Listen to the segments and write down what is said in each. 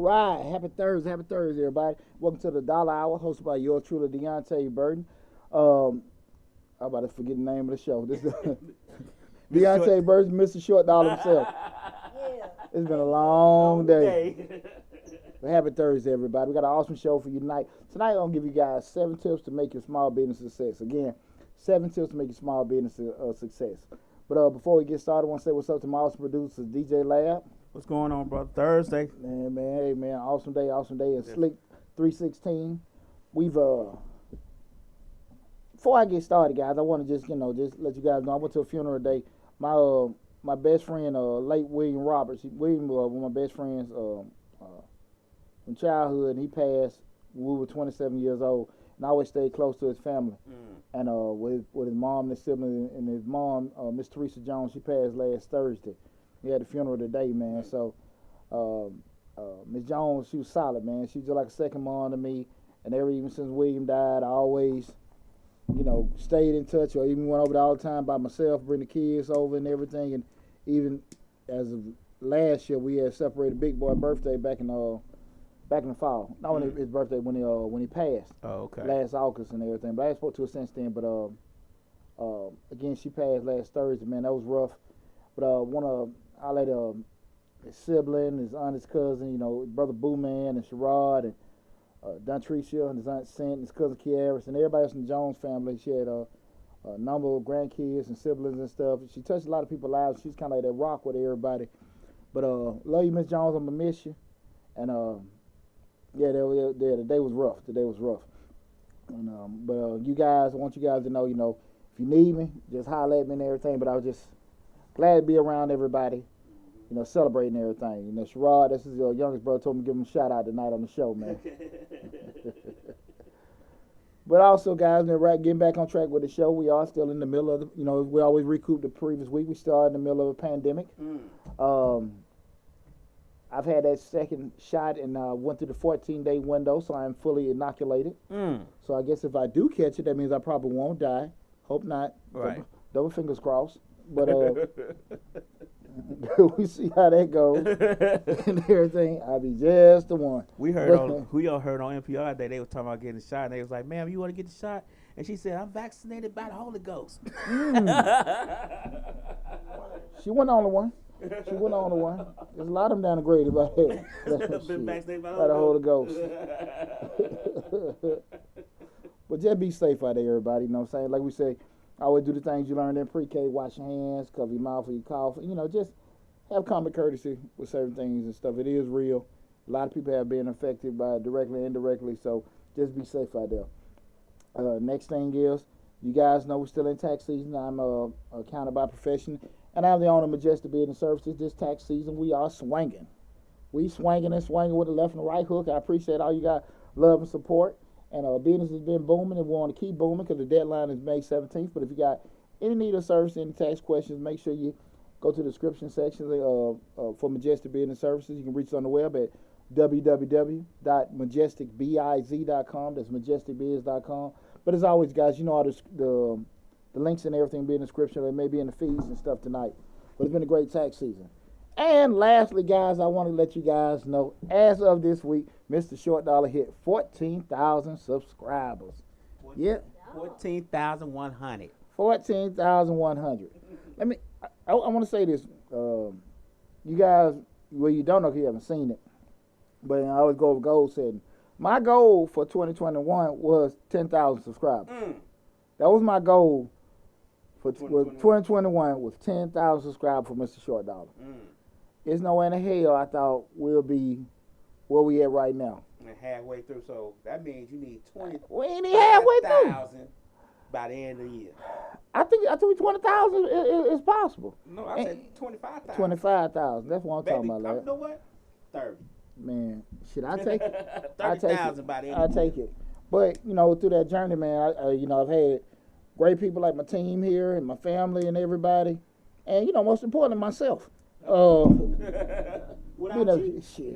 right. Happy Thursday, everybody. Welcome to the Dollar Hour, hosted by yours truly, Deontay Burton. I'm about to forget the name of the show. This is Deontay Burton, Mr. Short Dollar himself. Yeah. It's been a long day. But happy Thursday, everybody. We got an awesome show for you tonight. Tonight, I'm going to give you guys 7 tips to make your small business a success. Again, 7 tips to make your small business a success. But before we get started, I want to say what's up to my awesome producers, DJ Lab. What's going on, brother? Thursday. Man, awesome day. And Slick 316. We've before I get started, guys, I want to just let you guys know I went to a funeral today. My best friend, late William Roberts. William was one of my best friends from childhood, and he passed when we were 27 years old. And I always stayed close to his family. And with his mom and his sibling, and his mom, Miss Teresa Jones, she passed last Thursday. We had a funeral today, man. So Miss Jones, she was solid, man. She was just like a second mom to me. And even since William died, I always, stayed in touch, or even went over there all the time by myself, bring the kids over and everything. And even as of last year, we had celebrated Big Boy birthday back in the fall. Not when his birthday, when he passed. Oh, okay. Last August and everything. But I spoke to her since then. But again, she passed last Thursday, man. That was rough. But I let his sibling, his aunt, his cousin, his brother Boo Man and Sherrod and Don Tricia and his aunt Cent and his cousin Kiaris and everybody else in the Jones family. She had a number of grandkids and siblings and stuff. She touched a lot of people's lives. She's kind of like that rock with everybody. But love you, Miss Jones. I'm going to miss you. And yeah, the day was rough. And but you guys, I want you guys to know, if you need me, just holler at me and everything. But I was just glad to be around everybody, celebrating everything. Sherrod, this is your youngest brother, told me to give him a shout out tonight on the show, man. But also, guys, getting back on track with the show. We are still in the middle of we always recoup the previous week. We started in the middle of a pandemic. I've had that second shot and went through the 14-day window, so I'm fully inoculated. So I guess if I do catch it, that means I probably won't die. Hope not. Right. Double fingers crossed. But we see how that goes and everything. I'll be just the one. We heard on NPR today, they were talking about getting the shot, and they was like, "Ma'am, you want to get the shot?" And she said, "I'm vaccinated by the Holy Ghost." She wasn't the only one. There's a lot of them down the grade about here. Been vaccinated by the Holy Ghost. But just be safe out there, everybody. You know what I'm saying? Like we say, always do the things you learned in pre-K. Wash your hands, cover your mouth when you cough. Just have common courtesy with certain things and stuff. It is real. A lot of people have been affected by it directly and indirectly, so just be safe out there. Next thing is, you guys know we're still in tax season. I'm accounted by profession, and I'm the owner of Majestic Business Services. This tax season, we are swinging. We swinging with the left and the right hook. I appreciate all you guys' love and support. And business has been booming, and we want to keep booming because the deadline is May 17th. But if you got any need of service, any tax questions, make sure you go to the description section for Majestic Business Services. You can reach us on the web at www.majesticbiz.com. That's majesticbiz.com. But as always, guys, all the links and everything be in the description. They may be in the feeds and stuff tonight. But it's been a great tax season. And lastly, guys, I want to let you guys know, as of this week, Mr. Short Dollar hit 14,000 subscribers. Yep. 14,100. 14,100. I want to say this. You guys, well, you don't know if you haven't seen it, but I always go over goal setting. My goal for 2021 was 10,000 subscribers. That was my goal for 2021 was 10,000 subscribers for Mr. Short Dollar. There's no way in hell I thought we'll be where we at right now. And halfway through, so that means you need 20,000 we ain't even halfway through by the end of the year. I think 20,000 is possible. No, I said 25,000. 25,000. That's what I'm talking about. You know what? 30. Man, shit, I take it. 30,000 by the end of the year. I take it. But through that journey, man, I've had great people like my team here and my family and everybody, and most importantly, myself. Shit.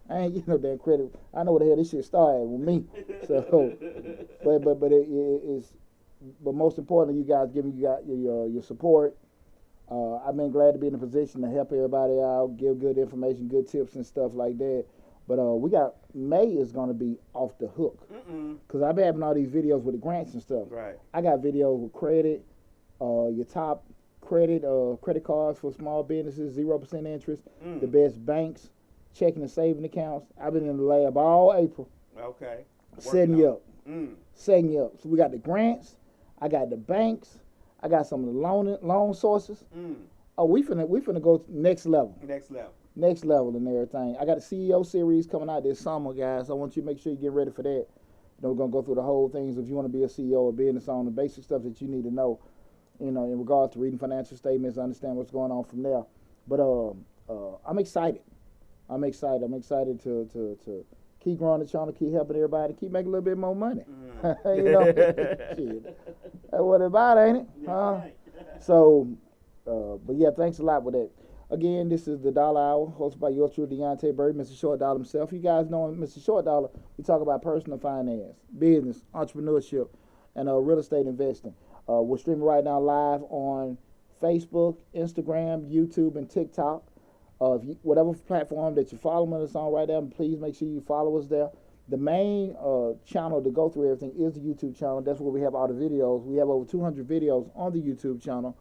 I ain't getting no damn credit. I know what the hell this shit started with me. So, but most importantly, you guys giving your support, I've been glad to be in a position to help everybody out, give good information, good tips and stuff like that. But May is going to be off the hook. Because I've been having all these videos with the grants and stuff. Right. I got videos with credit, your top credit cards for small businesses, 0% interest, the best banks, checking and saving accounts. I've been in the lab all April. Okay. Setting you up. Setting you up. So we got the grants, I got the banks, I got some of the loan sources. Oh, we finna go next level. Next level and everything. I got a CEO series coming out this summer, guys. I want you to make sure you get ready for that. You know, we're gonna go through the whole things if you want to be a CEO or business owner, the basic stuff that you need to know, you know, in regards to reading financial statements, understand what's going on from there. But I'm excited. I'm excited to keep growing the channel, keep helping everybody, keep making a little bit more money. You know, shit. That's what it's about, ain't it? Right. So, but yeah, thanks a lot with that. Again, this is the Dollar Hour, hosted by yours truly, Deontay Bird, Mr. Short Dollar himself. You guys know him, Mr. Short Dollar. We talk about personal finance, business, entrepreneurship, and real estate investing. We're streaming right now live on Facebook, Instagram, YouTube, and TikTok. Whatever platform that you're following us on right now, please make sure you follow us there. The main channel to go through everything is the YouTube channel. That's where we have all the videos. We have over 200 videos on the YouTube channel.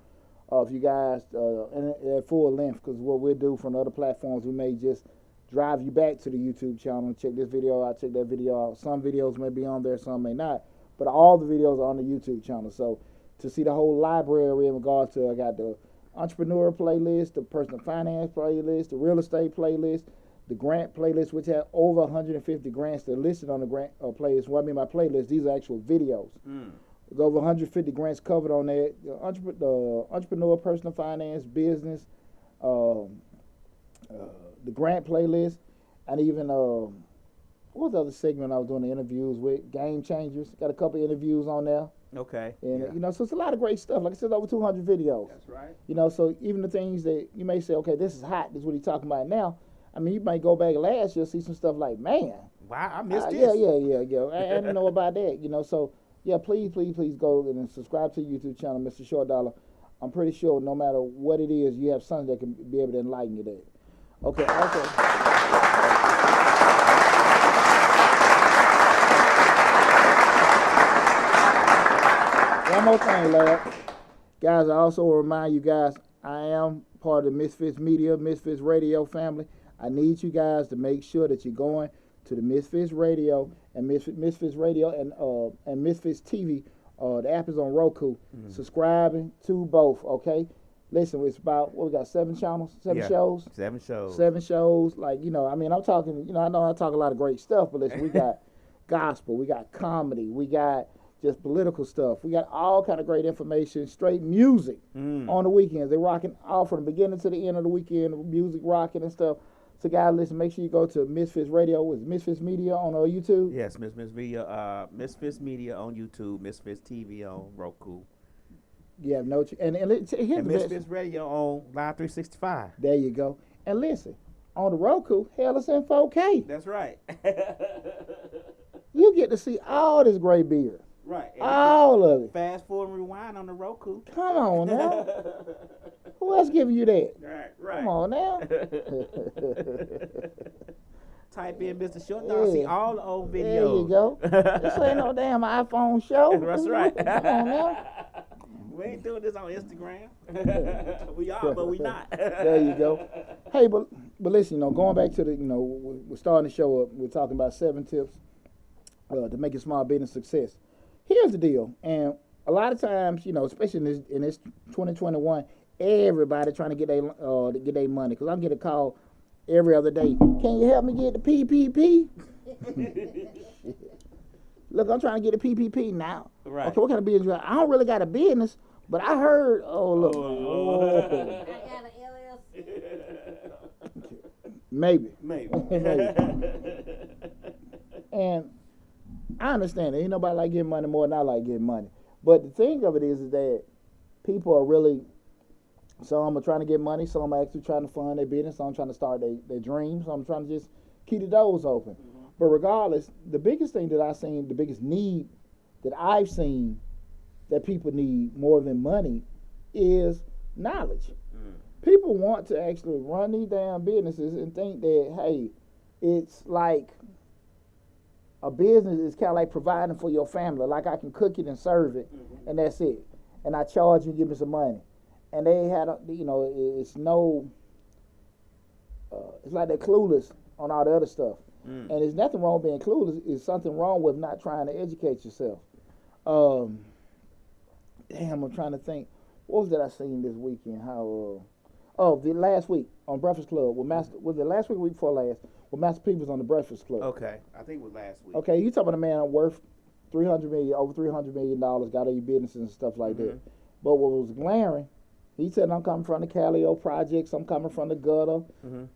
If you guys, at full length, because what we'll do from other platforms, we may just drive you back to the YouTube channel and check this video out, check that video out. Some videos may be on there, some may not. But all the videos are on the YouTube channel. So to see the whole library in regards to, I got the entrepreneur playlist, the personal finance playlist, the real estate playlist, the grant playlist, which have over 150 grants that are listed on the grant playlist. What I mean by playlist, these are actual videos. There's over 150 grants covered on that. Entrepreneur, personal finance, business, the grant playlist, and even what was the other segment I was doing the interviews with? Game Changers. Got a couple of interviews on there. Okay. And you know, so it's a lot of great stuff. Like I said, over 200 videos. That's right. You know, so even the things that you may say, okay, this is hot. This is what he's talking about now. I mean, you might go back last year, see some stuff like, man. Wow, I missed this. Yeah. I didn't know about that. You know, so yeah, please go and subscribe to the YouTube channel, Mr. Short Dollar. I'm pretty sure no matter what it is, you have something that can be able to enlighten you there. Okay, also. One more thing, lad. Guys, I also will remind you guys, I am part of the Misfits Media, Misfits Radio family. I need you guys to make sure that you're going to the Misfits Radio and Misfits Radio and Misfits TV. The app is on Roku. Subscribing to both, okay? Listen, it's about, what we got, 7 channels, 7 shows? 7 shows. 7 shows. Like, you know, I mean, I'm talking, you know, I know I talk a lot of great stuff, but listen, we got gospel, we got comedy, we got just political stuff. We got all kind of great information, straight music on the weekends. They're rocking all from the beginning to the end of the weekend, music rocking and stuff. So guys, listen, make sure you go to Misfits Radio with Misfits Media on YouTube. Yes, Misfits Media on YouTube, Misfits TV on Roku. Yeah, no, and Misfits Radio on Live365. There you go. And listen, on the Roku, hell, it's in 4K. That's right. You get to see all this great beer. Right. And all of it. Fast forward and rewind on the Roku. Come on now. Who else giving you that? Right. Come on now. Type in Mr. Short Dollar, see all the old videos. There you go. This ain't no damn iPhone show. That's right. Come on now. We ain't doing this on Instagram. We are, but we not. There you go. Hey, but listen, you know, going back to the, you know, we're starting the show up. We're talking about 7 tips to make a small business success. Here's the deal, and a lot of times, you know, especially in this 2021, everybody trying to get their money. Because I'm getting a call every other day. Can you help me get the PPP? Look, I'm trying to get a PPP now. Right. Okay, what kind of business? I don't really got a business, but I heard. Oh look. I got an LLC. Maybe. Maybe. And I understand it. Ain't nobody like getting money more than I like getting money. But the thing of it is that people are really, some are trying to get money, some are actually trying to fund their business, some trying to start their dreams, some trying to just keep the doors open. But regardless, the biggest thing that I've seen, the biggest need that I've seen that people need more than money is knowledge. People want to actually run these damn businesses and think that, hey, it's like a business is kind of like providing for your family. Like I can cook it and serve it, and that's it. And I charge you, give me some money. And they had, it's no, it's like they're clueless on all the other stuff. And there's nothing wrong with being clueless. There's something wrong with not trying to educate yourself. I'm trying to think. What was that I seen this weekend? The last week on Breakfast Club with Master. Was it last week or week before last? With Master P was on the Breakfast Club. Okay, I think it was last week. Okay, you talking about a man worth over $300 million, got all your businesses and stuff like that. But what was glaring, he said, I'm coming from the Calio projects, I'm coming from the gutter.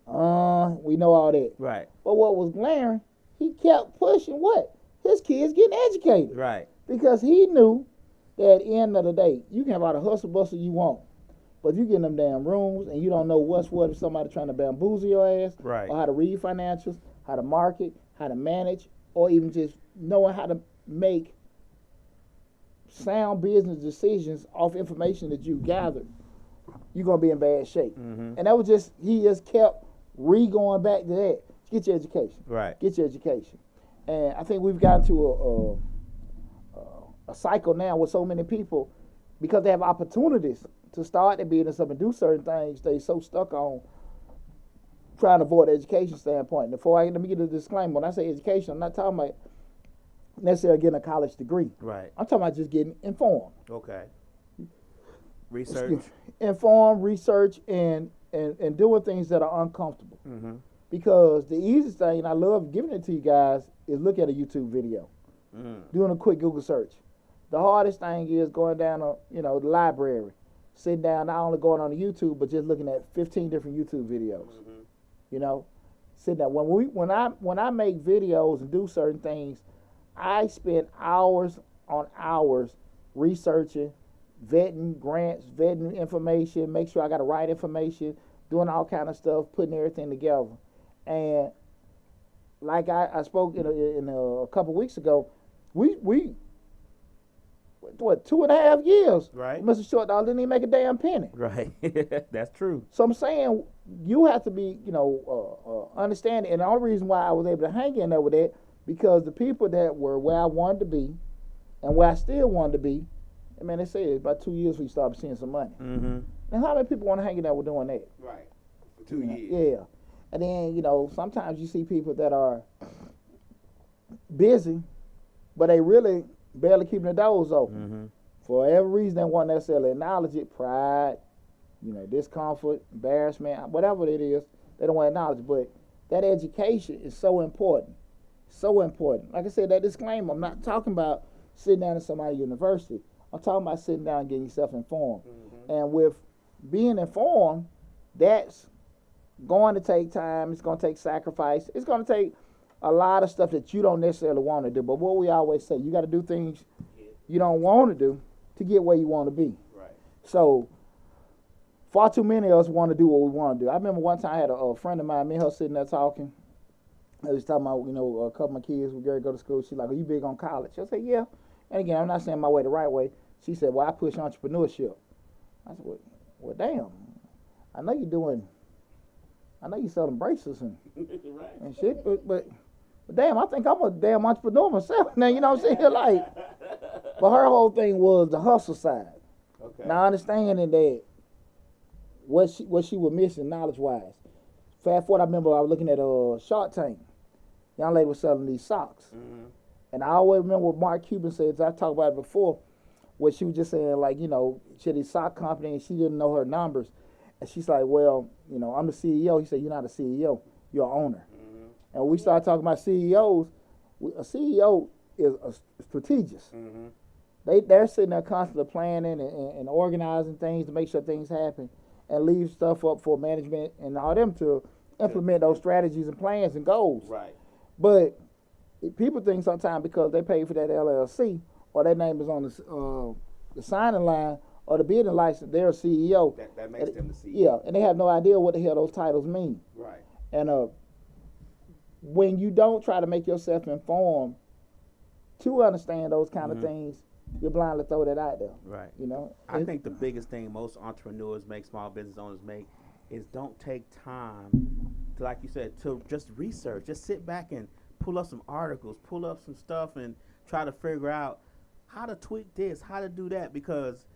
We know all that. Right. But what was glaring, he kept pushing what? His kids getting educated. Right. Because he knew that at the end of the day, you can have all the hustle bustle you want. But if you get in them damn rooms and you don't know what's what, if somebody trying to bamboozle your ass, right, or how to read financials, how to market, how to manage, or even just knowing how to make sound business decisions off information that you gathered, you're going to be in bad shape. And that was he just kept going back to that. Get your education. Right. Get your education. And I think we've gotten to a cycle now with so many people, because they have opportunities to start their business up and do certain things, they so stuck on trying to avoid the education standpoint. Let me get a disclaimer. When I say education, I'm not talking about necessarily getting a college degree. Right. I'm talking about just getting informed. Okay. Research. Informed, research, and doing things that are uncomfortable. Because the easiest thing, and I love giving it to you guys, is look at a YouTube video. Doing a quick Google search. The hardest thing is going down the library, sitting down, not only going on the YouTube, but just looking at 15 different YouTube videos. Sitting down. When I make videos and do certain things, I spend hours on hours researching, vetting grants, vetting information, make sure I got the right information, doing all kind of stuff, putting everything together. And like I spoke in a couple weeks ago, we 2.5 years. Right. Mr. Short Dog didn't even make a damn penny. Right. That's true. So I'm saying you have to be, understanding. And the only reason why I was able to hang in there with that, because the people that were where I wanted to be and where I still wanted to be, I mean, they say it's about 2 years we started seeing some money. And how many people want to hang in there with doing that? Right. For 2 years. Yeah. And then, sometimes you see people that are busy, but they really barely keeping the doors open. For every reason they won't necessarily acknowledge it, pride, discomfort, embarrassment, whatever it is, they don't want to acknowledge it. But that education is so important. So important. Like I said, that disclaimer, I'm not talking about sitting down at somebody's university. I'm talking about sitting down and getting yourself informed. And with being informed, that's going to take time. It's going to take sacrifice. It's going to take a lot of stuff that you don't necessarily want to do. But what we always say, you got to do things you don't want to do to get where you want to be. Right. So far too many of us want to do what we want to do. I remember one time I had a friend of mine, me and her sitting there talking. I was talking about, a couple of my kids were going to go to school. She's like, are you big on college? I said, yeah. And again, I'm not saying my way the right way. She said, well, I push entrepreneurship. I said, well damn. I know you're selling bracelets and shit, but damn, I think I'm a damn entrepreneur myself now, you know what I'm saying? Like, but her whole thing was the hustle side. Okay. Now, understanding that what she was missing knowledge-wise. Fast forward, I remember I was looking at Shark Tank. Young lady was selling these socks. And I always remember what Mark Cuban said, I talked about it before, where she was just saying, like, she had this sock company and she didn't know her numbers. And she's like, well, I'm the CEO. He said, you're not a CEO, you're an owner. And when we started talking about CEOs, a CEO is a strategist. They're sitting there constantly planning and organizing things to make sure things happen and leave stuff up for management and all them to implement those strategies and plans and goals. Right. But people think sometimes because they pay for that LLC or their name is on the signing line or the business license, they're a CEO. That makes them the CEO. Yeah, and they have no idea what the hell those titles mean. Right. And when you don't try to make yourself informed to understand those kind of things, you blindly throw that out there. Right. You know. I think the biggest thing most entrepreneurs make, small business owners make, is don't take time to, like you said, to just research. Just sit back and pull up some articles, pull up some stuff, and try to figure out how to tweak this, how to do that, because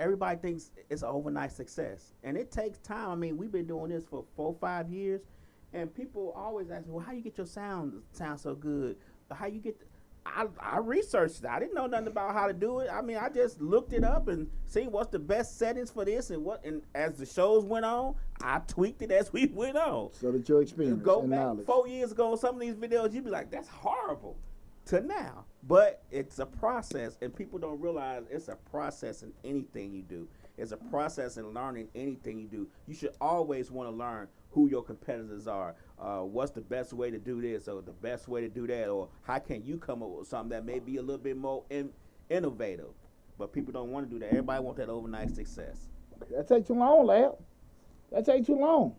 everybody thinks it's an overnight success, and it takes time. I mean, we've been doing this for 4 or 5 years, and people always ask me, "Well, how you get your sound so good? How you get?" I researched it. I didn't know nothing about how to do it. I mean, I just looked it up and seen what's the best settings for this and what. And as the shows went on, I tweaked it as we went on. So that your experience Go and back knowledge. 4 years ago, some of these videos, you'd be like, "That's horrible," to now. But it's a process, and people don't realize it's a process in anything you do. It's a process in learning anything you do. You should always want to learn who your competitors are. What's the best way to do this, or the best way to do that, or how can you come up with something that may be a little bit more innovative. But people don't want to do that. Everybody wants that overnight success. That take too long, lad. That take too long.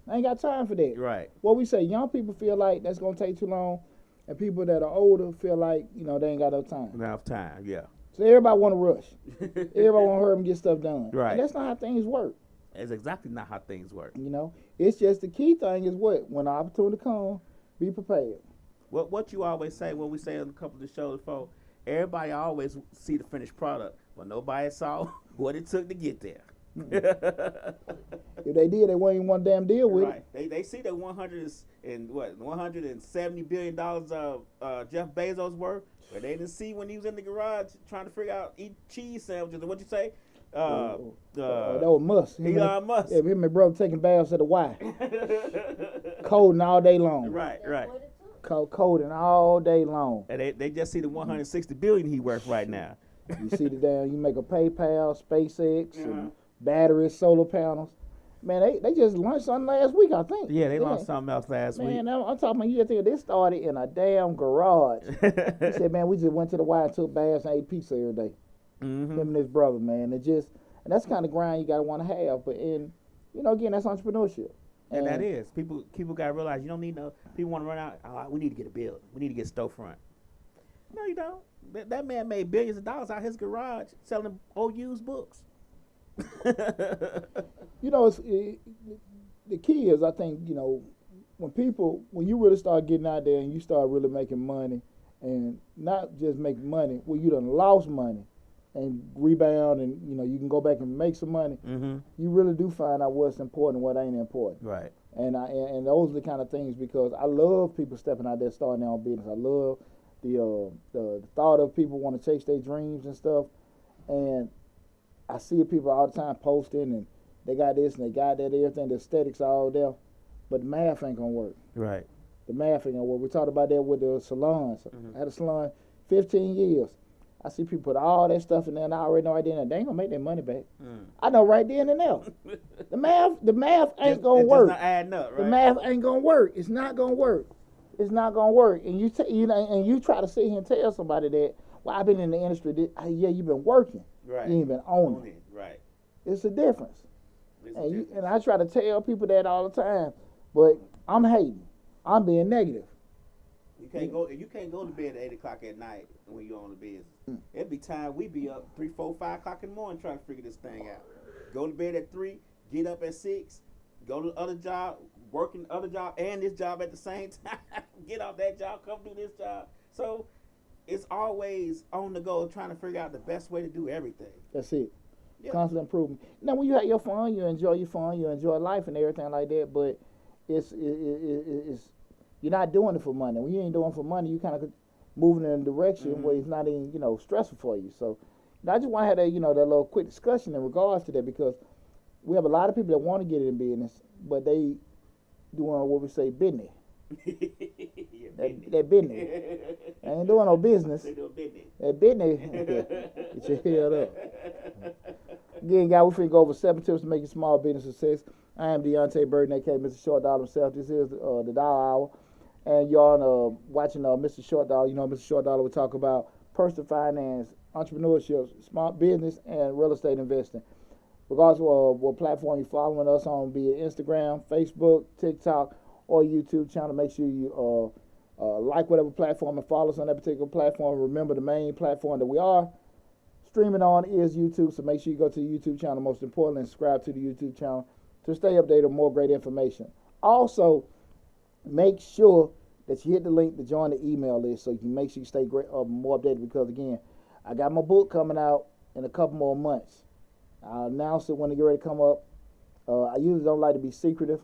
I ain't got time for that. Right. What we say, young people feel like that's gonna take too long, and people that are older feel like, you know, they ain't got enough time. Enough time, yeah. So everybody want to rush. Everybody want to hurry and get stuff done. Right. And that's not how things work. It's exactly not how things work. You know, it's just the key thing is what? When the opportunity comes, be prepared. What you always say, what we say on a couple of the shows before, everybody always see the finished product, but nobody saw what it took to get there. If they did, they wouldn't even want to damn deal with Right. They see the $170 billion of Jeff Bezos worth, but they didn't see when he was in the garage trying to figure out eat cheese sandwiches. What'd you say? that was Musk. Elon Musk. Yeah, him and my brother taking baths at the Y. Coding all day long. Right. Coding all day long. And they just see the $160 billion he worth right now. You see the damn, you make a PayPal, SpaceX, and batteries, solar panels. Man, they just launched something last week, I think. Yeah, they launched something else last week. Man, I'm talking about, you think this started in a damn garage. He said, man, we just went to the Y and took baths and ate pizza every day. Mm-hmm. Him and his brother, man. And that's the kind of grind you gotta want to have. But you know, again, that's entrepreneurship. And that is. People gotta realize you don't need no people wanna run out, we need to get a building. We need to get a storefront. No, you don't. That man made billions of dollars out his garage selling old used books. You know, the key is, I think, you know, when you really start getting out there and you start really making money, and not just making money, well, you done lost money and rebound, and you know you can go back and make some money. Mm-hmm. You really do find out what's important and what ain't important. Right. And those are the kind of things, because I love people stepping out there starting their own business. I love the thought of people want to chase their dreams and stuff. And I see people all the time posting, and they got this and they got that, everything. The aesthetics are all there, but the math ain't gonna work. Right. The math ain't gonna work. We talked about that with the salons. Mm-hmm. I had a salon 15 years. I see people put all that stuff in there, and I already know right then and there, they ain't gonna make their money back. I know right then and there. The math ain't gonna work. It's not adding up, right? The math ain't gonna work. It's not gonna work. It's not gonna work. And you try to sit here and tell somebody that, well, I've been in the industry. Yeah, you've been working. Right. You ain't been owning it. Right. It's a difference. And I try to tell people that all the time, but I'm hating. I'm being negative. You can't go to bed at 8 o'clock at night when you're on the business. It'd be time we be up 3, 4, 5 o'clock in the morning trying to figure this thing out. Go to bed at 3, get up at 6, go to the other job, working the other job and this job at the same time. Get off that job, come do this job. So it's always on the go trying to figure out the best way to do everything. That's it. Yeah. Constant improvement. Now, when you have your fun, you enjoy your fun, you enjoy life and everything like that, but it's you're not doing it for money. When you ain't doing it for money, you kind of moving in a direction where it's not even, stressful for you. So I just want to have that, that little quick discussion in regards to that, because we have a lot of people that want to get in business, but they doing what we say business. That business. They ain't doing no business. They doing business. That business. Get your head up. Again, guys, we finna go over 7 tips to make your small business a success. I am Deontay Burden, aka Mr. Short Dollar himself. This is the Dollar Hour. And y'all watching Mr. Short Dollar. You know, Mr. Short Dollar will talk about personal finance, entrepreneurship, small business, and real estate investing. Regardless of what platform you're following us on, be it Instagram, Facebook, TikTok, or YouTube channel, make sure you like whatever platform and follow us on that particular platform. Remember, the main platform that we are streaming on is YouTube, so make sure you go to the YouTube channel, most importantly, and subscribe to the YouTube channel to stay updated on more great information. Also, make sure that you hit the link to join the email list so you can make sure you stay more updated, because, again, I got my book coming out in a couple more months. I'll announce it when it get ready to come up. I usually don't like to be secretive,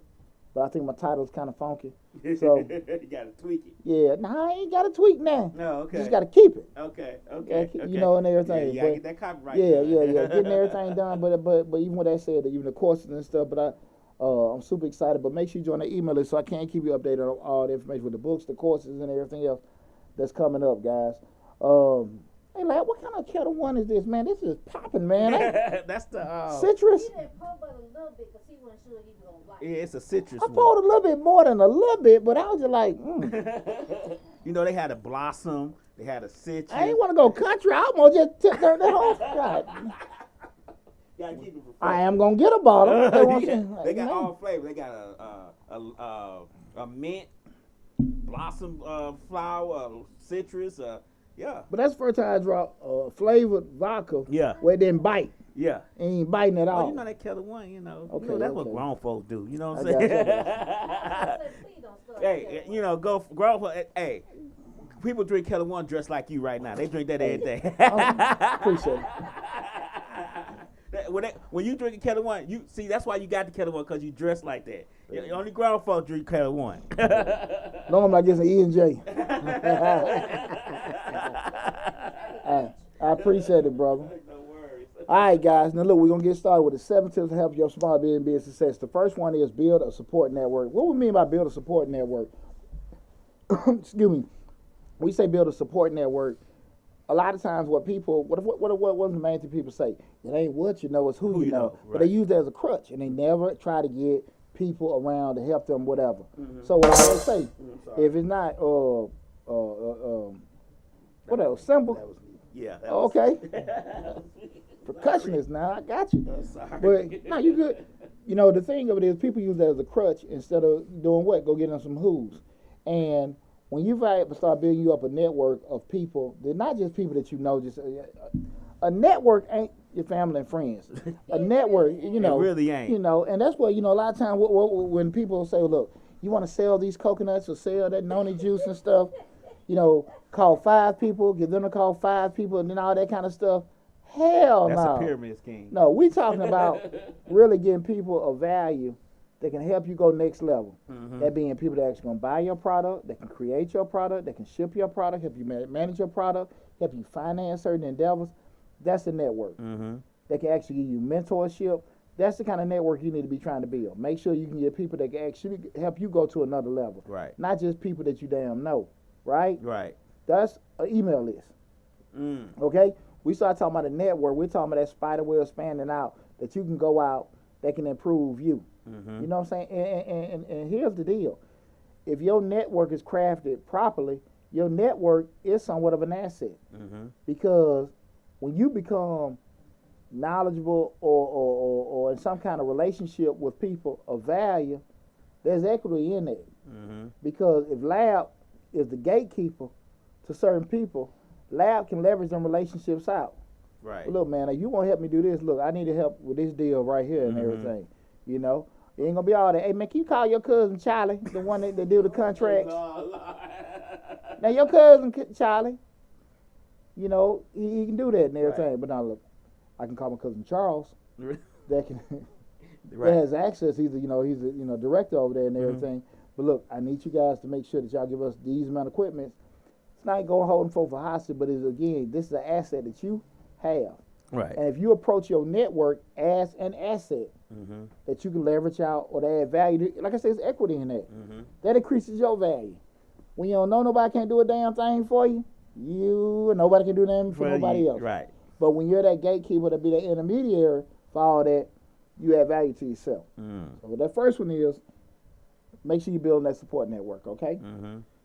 but I think my title's kind of funky. So you gotta tweak it. Yeah, nah, I ain't got to tweak now. No, okay. You just got to keep it. Okay. You know, and everything. Yeah, you gotta get that copyright. Yeah, getting everything done. But even with that said, even the courses and stuff, but I'm super excited. But make sure you join the email list so I can keep you updated on all the information with the books, the courses, and everything else that's coming up, guys. Hey, lad, what kind of Kettle One is this, man? This is popping, man. That's the citrus. He didn't pump it a little bit because he wasn't sure he was gonna like it. Yeah, it's a citrus. I poured a little bit more than a little bit, but I was just like, You know, they had a blossom, they had a citrus. I ain't want to go country. I almost just turned that whole. God. Gotta keep it for I am gonna get a bottle. They got all flavors. They got a mint, blossom flower, citrus. Yeah. But that's the first time I dropped flavored vodka. Yeah. Where it didn't bite. Yeah. Ain't biting at all. Well, you know that Keller One, Okay, that's what grown folks do. You know what I'm I got saying? Please don't start Hey, grown folks. Hey, people drink Keller One dressed like you right now. They drink that every day. Appreciate it. When you drink a Keller One, you see that's why you got the Keller One, because you dress like that. Only grown folks drink Keller One. No, I'm not getting E and J. I appreciate it, brother. No worries. All right, guys. Now, look, we're going to get started with the 7 tips to help your small business success. The first one is build a support network. What we mean by build a support network? Excuse me. We say build a support network. A lot of times what the main thing people say? It ain't what you know, it's who you know. Right. But they use that as a crutch, and they never try to get people around to help them, whatever. So what I always say, if it's not, what else, simple? Yeah. Okay. Percussionist now, I got you. Sorry. But no, you good. You know, the thing of it is people use that as a crutch instead of doing what? Go get them some who's. And when you start building you up a network of people, they're not just people that you know, just a network ain't your family and friends. A network, It really ain't. You know, and that's what, a lot of times when people say, look, you want to sell these coconuts or sell that noni juice and stuff, call 5 people, give them to call 5 people, and then all that kind of stuff. Hell no. That's a pyramid scheme. No, we talking about really getting people of value that can help you go next level. That being people that actually going to buy your product, that can create your product, that can ship your product, help you manage your product, help you finance certain endeavors. That's the network. That can actually give you mentorship. That's the kind of network you need to be trying to build. Make sure you can get people that can actually help you go to another level. Right. Not just people that you damn know. Right? Right. That's an email list. Okay? We start talking about a network. We're talking about that spider web expanding out, that you can go out, that can improve you. You know what I'm saying? And here's the deal. If your network is crafted properly, your network is somewhat of an asset. Because when you become knowledgeable or in some kind of relationship with people of value, there's equity in that. Because if Lab is the gatekeeper to certain people, Lab can leverage them relationships out. Right. Well, look, man, if you want to help me do this, look, I need to help with this deal right here and everything. It ain't gonna be all that. Hey, man, can you call your cousin Charlie, the one that do the contracts? Now, your cousin Charlie, he can do that and everything. Right. But now, look, I can call my cousin Charles. That can Right. that has access. He's a director over there and everything. But look, I need you guys to make sure that y'all give us these amount of equipment. It's not going hold them folk for hostage, but this is an asset that you have. Right. And if you approach your network as an asset that you can leverage out or to add value, like I said, there's equity in that. That increases your value. When you don't know nobody can't do a damn thing for you, nobody can do nothing for nobody else. Right. But when you're that gatekeeper to be that intermediary for all that, you add value to yourself. So that first one is, make sure you build that support network, okay?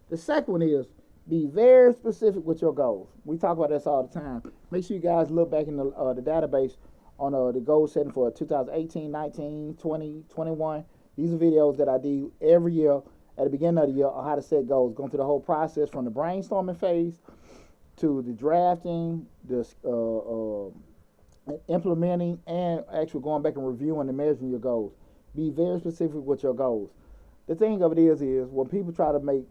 The second one is, be very specific with your goals. We talk about this all the time. Make sure you guys look back in the database on the goal setting for 2018, 19, 20, 21. These are videos that I do every year at the beginning of the year on how to set goals, going through the whole process from the brainstorming phase to the drafting, the implementing, and actually going back and reviewing and measuring your goals. Be very specific with your goals. The thing of it is when people try to make,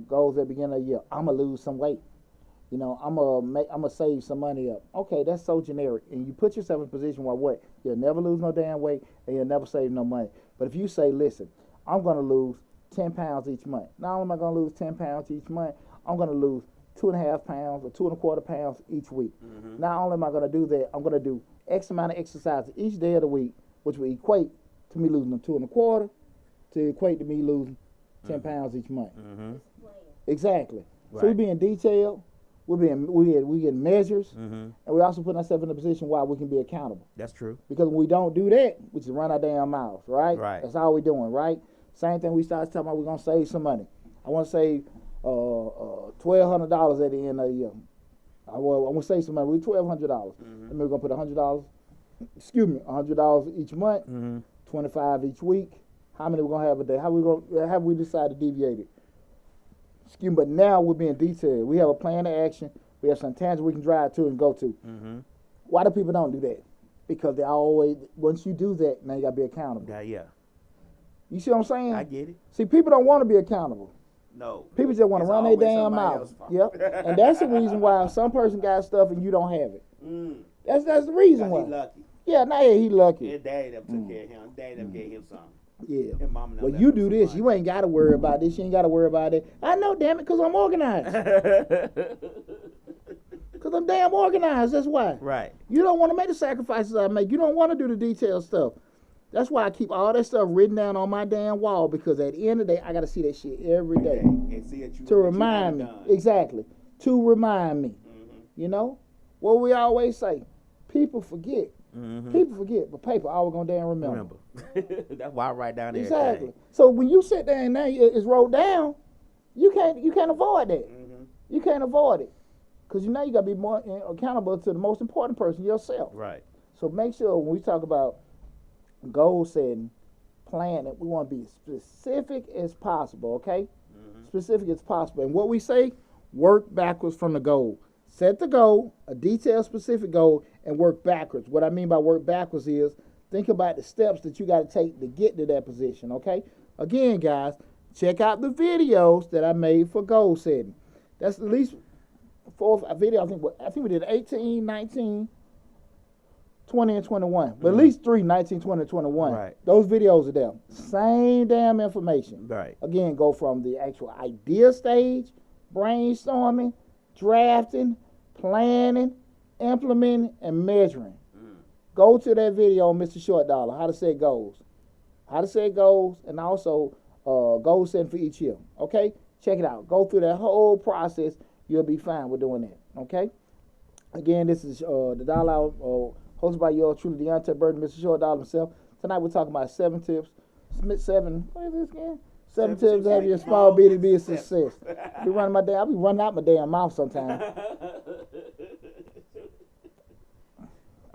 goals at the beginning of the year, I'm gonna lose some weight. I'm gonna save some money up. Okay, that's so generic, and you put yourself in a position where what? You'll never lose no damn weight, and you'll never save no money. But if you say, listen, I'm gonna lose 10 pounds each month. Not only am I gonna lose 10 pounds each month, I'm gonna lose 2.5 pounds or 2.25 pounds each week. Mm-hmm. Not only am I gonna do that, I'm gonna do X amount of exercises each day of the week, which will equate to me losing 2.25 to equate to me losing 10 pounds each month. Mm-hmm. Exactly. Right. So we're being detailed. We get measures, mm-hmm. and we also put ourselves in a position where we can be accountable. That's true. Because when we don't do that, we just run our damn mouths, right? Right. That's all we're doing, right? Same thing we started talking about, we're going to save some money. I want to save $1,200 at the end of the year. I want to save some money. We're $1,200. Mm-hmm. And we're going to put $100 each month, mm-hmm. $25 each week. How many we're going to have a day? How we decide to deviate it? But now we're being detailed. We have a plan of action. We have some tangible we can drive to and go to. Mm-hmm. Why do people don't do that? Because they always, once you do that, now you got to be accountable. Yeah. You see what I'm saying? I get it. See, people don't want to be accountable. No. People just want to run their damn mouth. Yep. And that's the reason why some person got stuff and you don't have it. That's the reason why. He lucky. Yeah, now he lucky. His daddy took care of him. Daddy gave him something. Yeah. Mama Well, you do this. You ain't got to worry about this. You ain't got to worry about it. I know, damn it, because I'm organized. Because I'm damn organized. That's why. Right. You don't want to make the sacrifices I make. You don't want to do the detailed stuff. That's why I keep all that stuff written down on my damn wall, because at the end of the day, I got to see that shit every day. And see that to remind me. Exactly. To remind me. Mm-hmm. What we always say, people forget. Mm-hmm. People forget, but paper always gonna damn remember. That's why I write down everything. Exactly. So when you sit there and now it's wrote down, you can't avoid that. Mm-hmm. You can't avoid it, because you gotta be more accountable to the most important person, yourself. Right. So make sure when we talk about goal setting, planning, we want to be specific as possible. Okay. Mm-hmm. Specific as possible, and what we say, work backwards from the goal. Set the goal, a detailed, specific goal, and work backwards. What I mean by work backwards is think about the steps that you got to take to get to that position, okay? Again, guys, check out the videos that I made for goal setting. That's at least 4 videos. I think we did 18, 19, 20, and 21. But at least 3, 19, 20, and 21. Right. Those videos are there. Same damn information. Right. Again, go from the actual idea stage, brainstorming, drafting, planning, implementing, and measuring. Go to that video on Mr. Short Dollar, how to set goals. How to set goals, and also goal setting for each year. Okay? Check it out. Go through that whole process. You'll be fine with doing that. Okay? Again, this is the Dollar Hour, hosted by yours truly, the Untitled Chapter, Mr. Short Dollar himself. Tonight we're talking about 7 tips. What is this again? 7 tips to have your small B2B a success. I'll be running out my damn mouth sometimes.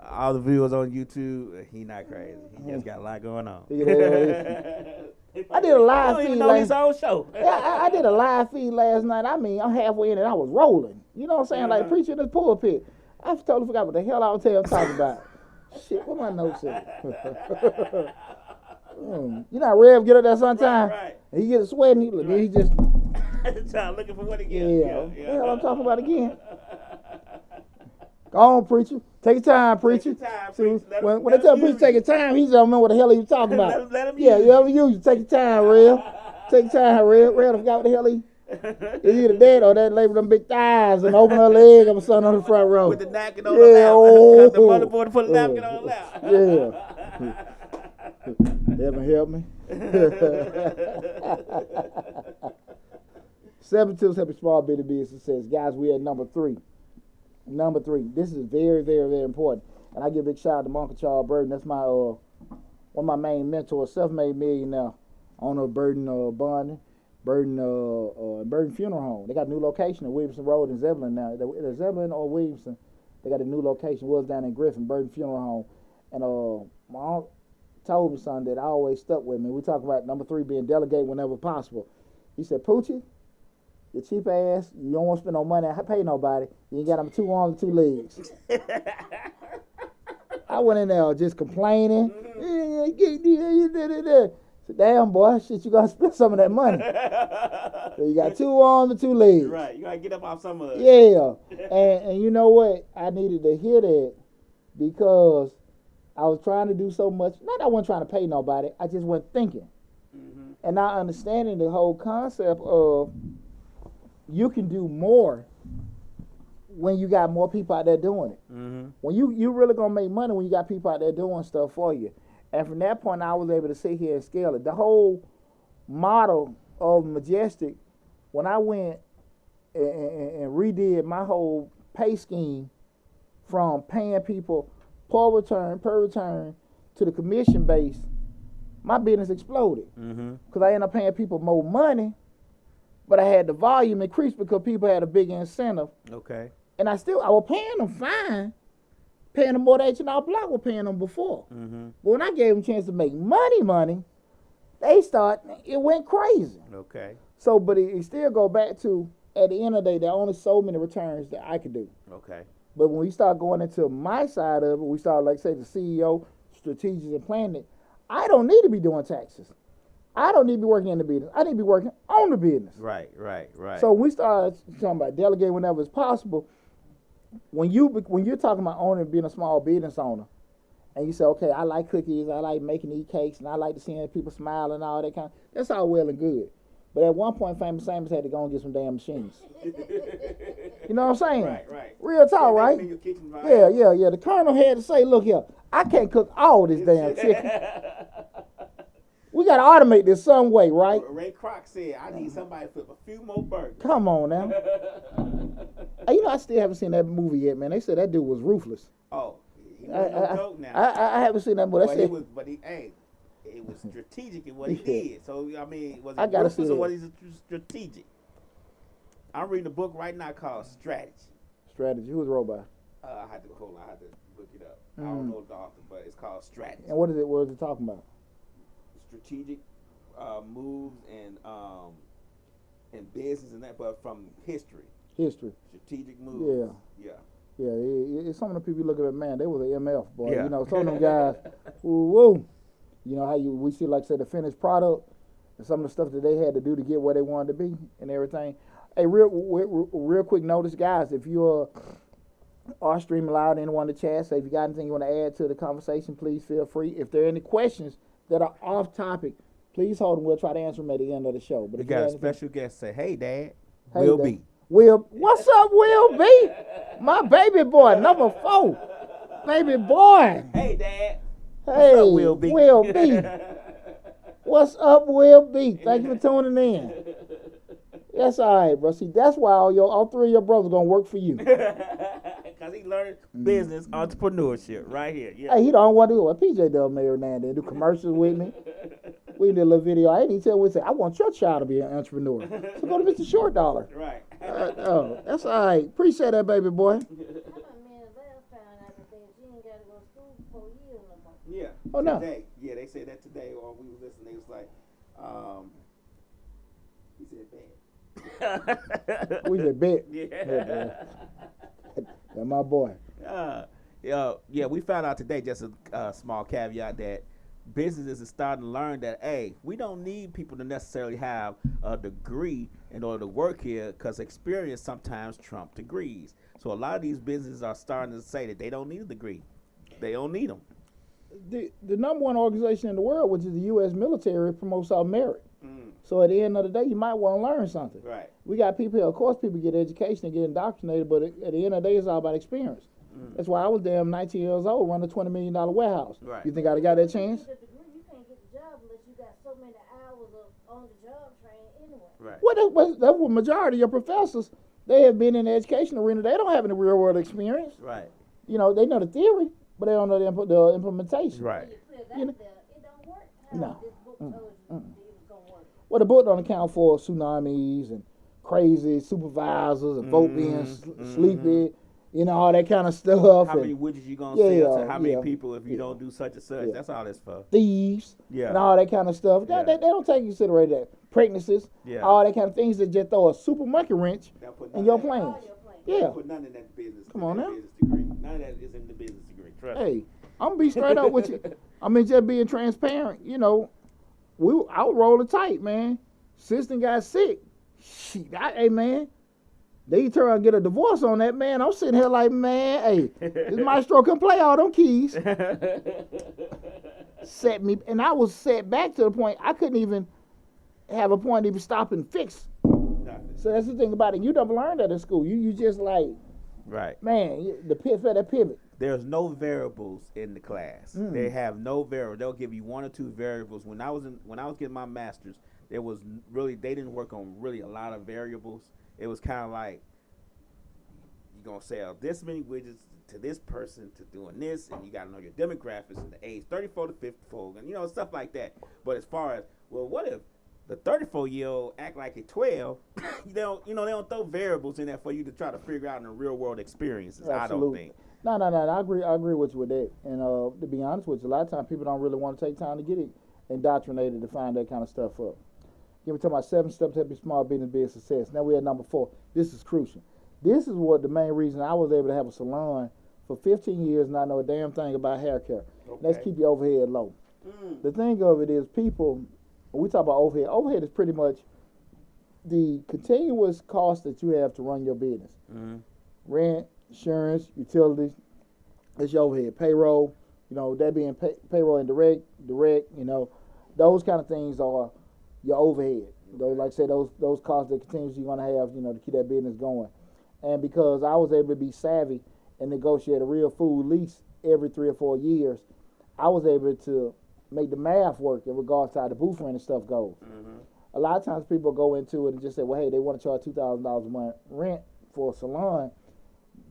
All the viewers on YouTube, he not crazy. He just got a lot going on. I did a live feed. Even know his own show. I did a live feed last night. I mean, I'm halfway in and I was rolling. You know what I'm saying? Like preaching in the pulpit. I totally forgot what the hell I was talking about. Shit, what my notes say? You know how Rev get up there sometime? Right. And he get sweating. He just looking for what again? Yeah. What the hell I'm talking about again? Go on, preacher. Take your time, preacher. Take your time, See, preacher. when they tell preacher take your time, he just don't know what the hell he was talking about. let him use you. Take your time, Rev. Take your time, Rev. Rev forgot what the hell he. Is either dead or that lady with them big thighs and open her leg up or something on the front row. With the napkin on the lap. The motherboard put the napkin on the lap. Yeah. Heaven help me. 7 tips help a small B2B success. Guys, we at number 3. Number 3. This is very, very, very important. And I give a big shout out to my Uncle Charles Burden. That's my one of my main mentors, self-made millionaire, owner of Burden Funeral Home. They got a new location at Williamson Road in Zebulon now. Either Zebulon or Williamson. They got a new location. Was down in Griffin, Burden Funeral Home. And my uncle told me something that always stuck with me. We talk about number 3 being delegate whenever possible. He said, Poochie, your cheap ass, you don't want to spend no money, pay nobody. You ain't got them 2 arms and 2 legs. I went in there just complaining. Said, damn, boy, shit, you gotta spend some of that money. So you got 2 arms and 2 legs. Right, you gotta get up off some of it. Yeah, and you know what? I needed to hear that because I was trying to do so much. Not that I wasn't trying to pay nobody. I just wasn't thinking. Mm-hmm. And not understanding the whole concept of you can do more when you got more people out there doing it. Mm-hmm. When you really gonna make money when you got people out there doing stuff for you. And from that point, I was able to sit here and scale it. The whole model of Majestic, when I went and redid my whole pay scheme from paying people per return to the commission base, my business exploded. Because I ended up paying people more money, but I had the volume increase because people had a big incentive. Okay. And I was paying them fine. Paying them more than H&R Block was paying them before. Mm-hmm. But when I gave them a chance to make money, it went crazy. Okay. So, but it still go back to, at the end of the day, there are only so many returns that I could do. Okay. But when we start going into my side of it, we start, like say, the CEO, strategic and planning, I don't need to be doing taxes. I don't need to be working in the business. I need to be working on the business. Right. So we start talking about delegate whenever it's possible. When you're talking about owning, being a small business owner, and you say, okay, I like cookies, I like making these cakes, and I like to see people smile and all that kind of, that's all well and good. But at one point, Famous Amos had to go and get some damn machines. You know what I'm saying? Right. Real talk, right? Yeah. The colonel had to say, look here, I can't cook all this damn chicken. We got to automate this some way, right? Ray Kroc said, I need somebody to flip a few more burgers. Come on now. You know, I still haven't seen that movie yet, man. They said that dude was ruthless. Oh, he was no joke now. I haven't seen that movie. It was strategic in what he did. So, I mean, was it ruthless or was he strategic? I'm reading a book right now called Strategy. Who was wrote by? I had to look it up. I don't know the author, but it's called Strategy. And what is it talking about? Strategic moves and business and that, but from history. Strategic moves. Yeah. It's some of the people you look at, man, they was an MF, boy. Yeah. You know, some of them guys, woo. You know how we see, like, say, the finished product and some of the stuff that they had to do to get where they wanted to be and everything. Hey, real quick notice, guys, if you're streaming live, anyone in the chat, say if you got anything you want to add to the conversation, please feel free. If there are any questions that are off topic, please hold them. We'll try to answer them at the end of the show. But we got a special guest say, hey, Dad, Will B. What's up, Will B? My baby boy, number 4. Baby boy. Hey, Dad. Hey, what's up, Will B? Will B. What's up, Will B? Thank you for tuning in. That's all right, bro. See, that's why all 3 of your brothers going to work for you. Because he learned business entrepreneurship right here. Yeah. Hey, he don't want to do what PJ does every now and then. Do commercials with me. We did a little video. I didn't tell him, we said, I want your child to be an entrepreneur. So go to Mr. Short Dollar. Right. That's all right. Appreciate that, baby boy. Yeah. Oh, no. Today. Yeah, they said that today, or we were listening. They was like, he said bad. We said bet. Yeah. That's my boy. Yeah, we found out today, just a small caveat, that businesses are starting to learn that, hey, we don't need people to necessarily have a degree in order to work here, because experience sometimes trumps degrees. So a lot of these businesses are starting to say that they don't need a degree. They don't need them. The number one organization in the world, which is the U.S. military, promotes our merit. So at the end of the day, you might want to learn something. Right. We got people here. Of course, people get education and get indoctrinated, but at the end of the day, it's all about experience. That's why I was damn 19 years old, running a $20 million warehouse. Right. You think I'd have got that chance? You can't get the job unless you got so many hours of on-the-job training anyway. Right. Well, that's what majority of your professors, they have been in the education arena. They don't have any real-world experience. Right. You know, they know the theory, but they don't know the implementation. Right. You know? It don't work. No. This book told you it was gonna work. Well, the book don't account for tsunamis and crazy supervisors and folk being sleepy. all that kind of stuff. How many widgets you gonna sell to how many people if you don't do such and such? That's all that's for. Thieves and all that kind of stuff. They don't take into consideration that. Pregnancies, all that kind of things that just throw a super monkey wrench in your plans. Yeah. Put none in that business. Come on now. Business degree. None of that is in the business degree. Trust me. Hey, I'm gonna be straight up with you. I mean, just being transparent. I was rolling tight, man. Assistant got sick. Hey, man. They turn around and get a divorce on that, man. I'm sitting here like, man, hey, this maestro can play all them keys. Set me, and I was set back to the point I couldn't even have a point to even stop and fix. So that's the thing about it. You never learned that in school. You just like, right, man, that pivot. There's no variables in the class. They have no variables. They'll give you one or two variables. When I was getting my master's, they didn't work on really a lot of variables. It was kind of like, you're going to sell this many widgets to this person to doing this, and you got to know your demographics and the age 34 to 54, and, stuff like that. But as far as, well, what if the 34-year-old act like a 12? they don't throw variables in there for you to try to figure out in the real-world experiences, Absolutely. I don't think. No, I agree with you with that. And to be honest with you, a lot of times people don't really want to take time to get it indoctrinated to find that kind of stuff up. Give me talking about 7 steps to help your small business be a success. Now we're at number 4. This is crucial. This is what the main reason I was able to have a salon for 15 years and I know a damn thing about hair care. Okay. Let's keep your overhead low. The thing of it is people, when we talk about overhead, overhead is pretty much the continuous cost that you have to run your business. Rent, insurance, utilities, that's your overhead. Payroll, that being payroll and direct, those kind of things are your overhead. Like I said, those costs that continuously you're going to have, to keep that business going. And because I was able to be savvy and negotiate a real food lease every 3 or 4 years, I was able to make the math work in regards to how the booth rent and stuff goes. A lot of times people go into it and just say, well, hey, they want to charge $2,000 a month rent for a salon,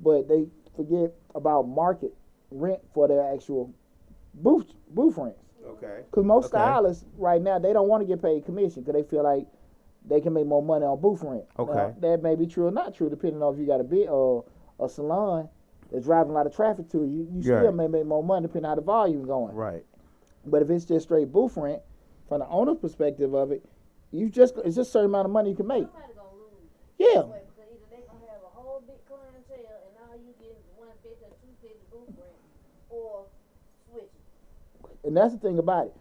but they forget about market rent for their actual booth rents. Okay. Because most stylists right now, they don't want to get paid commission because they feel like they can make more money on booth rent. Okay. Now, that may be true or not true, depending on if you got a salon that's driving a lot of traffic to you. You still may make more money depending on how the volume is going. Right. But if it's just straight booth rent, from the owner's perspective of it, it's just a certain amount of money you can make. Somebody gonna lose. Yeah. Because either they gonna have a whole big clientele and all you get is 150 or 250 booth rent, or switch it. And that's the thing about it.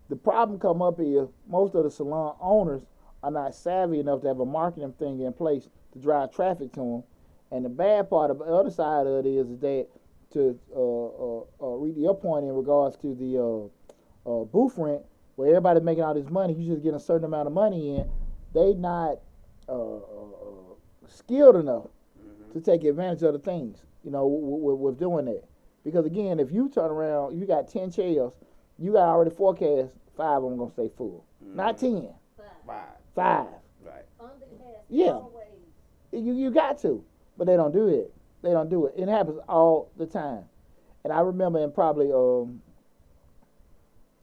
The problem come up is most of the salon owners are not savvy enough to have a marketing thing in place to drive traffic to them. And the bad part of the other side of it is that to read your point in regards to the booth rent, where everybody's making all this money, you just get a certain amount of money in, they not skilled enough to take advantage of the things, with doing that. Because again, if you turn around, you got 10 chairs, you got already forecast 5 of them gonna stay full. Not 10. 5. Right. Yeah. Always. You got to. But they don't do it. They don't do it. It happens all the time. And I remember in probably,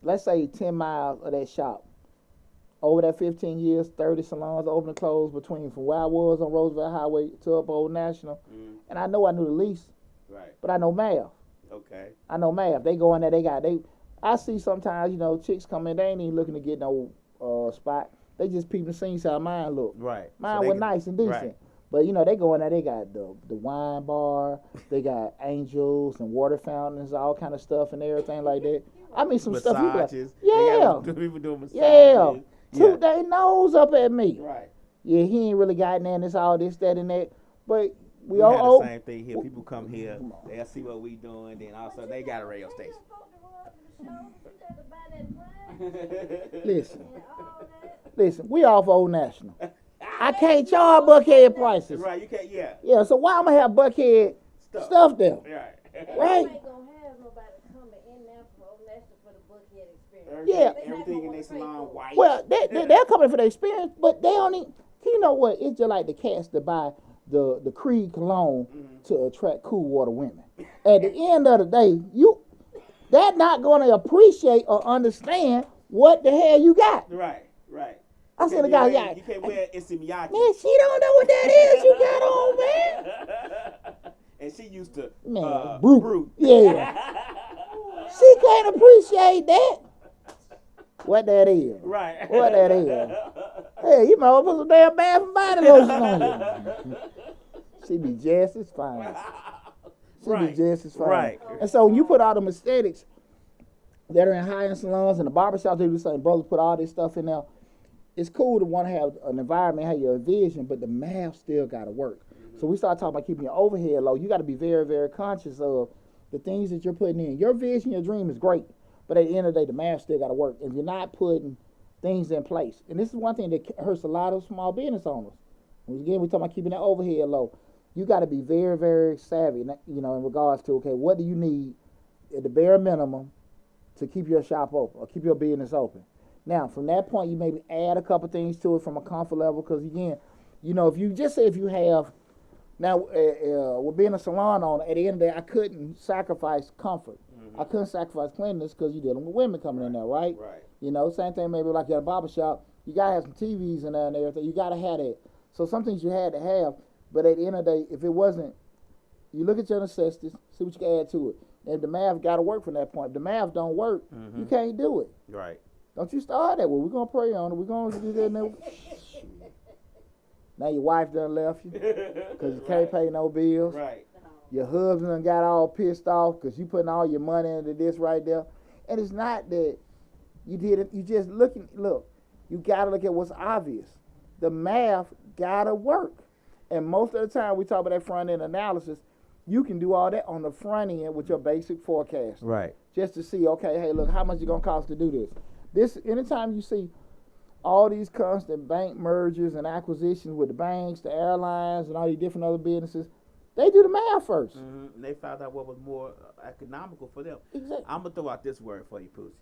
let's say 10 miles of that shop, over that 15 years, 30 salons open and closed between from where I was on Roosevelt Highway to up Old National. And I know I knew the lease, but I know math. Okay. I know math. They go in there, I see sometimes, chicks come in, they ain't even looking to get no spot. They just peeping the scene, see how mine look. Right. Mine was nice and decent. Right. But, they go in there, they got the wine bar, they got angels and water fountains, all kind of stuff and everything like that. I mean, some massages. stuff. Yeah. People doing massages. Yeah. Toot their nose up at me. Right. Yeah, he ain't really got in this, all this, that, and that. But we have all the same thing here. People come here, they'll see what we doing, then all of a sudden they got a radio station. Listen, we off Old National. I can't charge Buckhead prices. Right, you can't, Yeah, so why I'm going to have Buckhead stuff there? Right. Yeah. Everything in their salon white. Well, they're coming for the experience, but they only, you know what, it's just like the cats that buy the Creed cologne to attract cool water women. At the end of the day, they're not going to appreciate or understand what the hell you got. Right. I said the guy, you can't wear Issey Miyake. Man, she don't know what that is you got on, man. and she used to brute. Yeah. She can't appreciate that. What that is. Right. What that is. Hey, you might well put some damn Bath and Body Lotion on you. She be just as fine. She be just as fine. Right. And so when you put all the aesthetics that are in high-end salons and the barbershops, they do the same. Brothers put all this stuff in there. It's cool to want to have an environment, have your vision, but the math still got to work. So we start talking about keeping your overhead low. You got to be very, very conscious of the things that you're putting in. Your vision, your dream is great, but at the end of the day, the math still got to work. If you're not putting things in place, and this is one thing that hurts a lot of small business owners. Again, we're talking about keeping that overhead low. You got to be very, very savvy, you know, in regards to, okay, what do you need at the bare minimum to keep your shop open or keep your business open? Now, from that point, you maybe add a couple things to it from a comfort level, because again, you know, if you just say if you have, now with being a salon owner, at the end of the day, I couldn't sacrifice comfort. Mm-hmm. I couldn't sacrifice cleanliness because you're dealing with women coming in there, right? Right. You know, same thing maybe like at a barber shop, you got to have some TVs in there and everything. You got to have that. So some things you had to have, but at the end of the day, if it wasn't, you look at your necessities, see what you can add to it. And if the math got to work from that point. If the math don't work, you can't do it. Right. Don't you start that way. We're going to pray on it. We're going to do that now. Now your wife done left you because you can't pay no bills. Right. Your husband done got all pissed off because you putting all your money into this right there. And it's not that you did it. You just look, you got to look at what's obvious. The math got to work. And most of the time we talk about that front end analysis, you can do all that on the front end with your basic forecast. Right. Just to see, okay, hey, look, how much it going to cost to do this? Anytime you see all these constant bank mergers and acquisitions with the banks, the airlines, and all these different other businesses, they do the math first. Mm-hmm. They found out what was more economical for them. Exactly. I'm going to throw out this word for you, Pussy.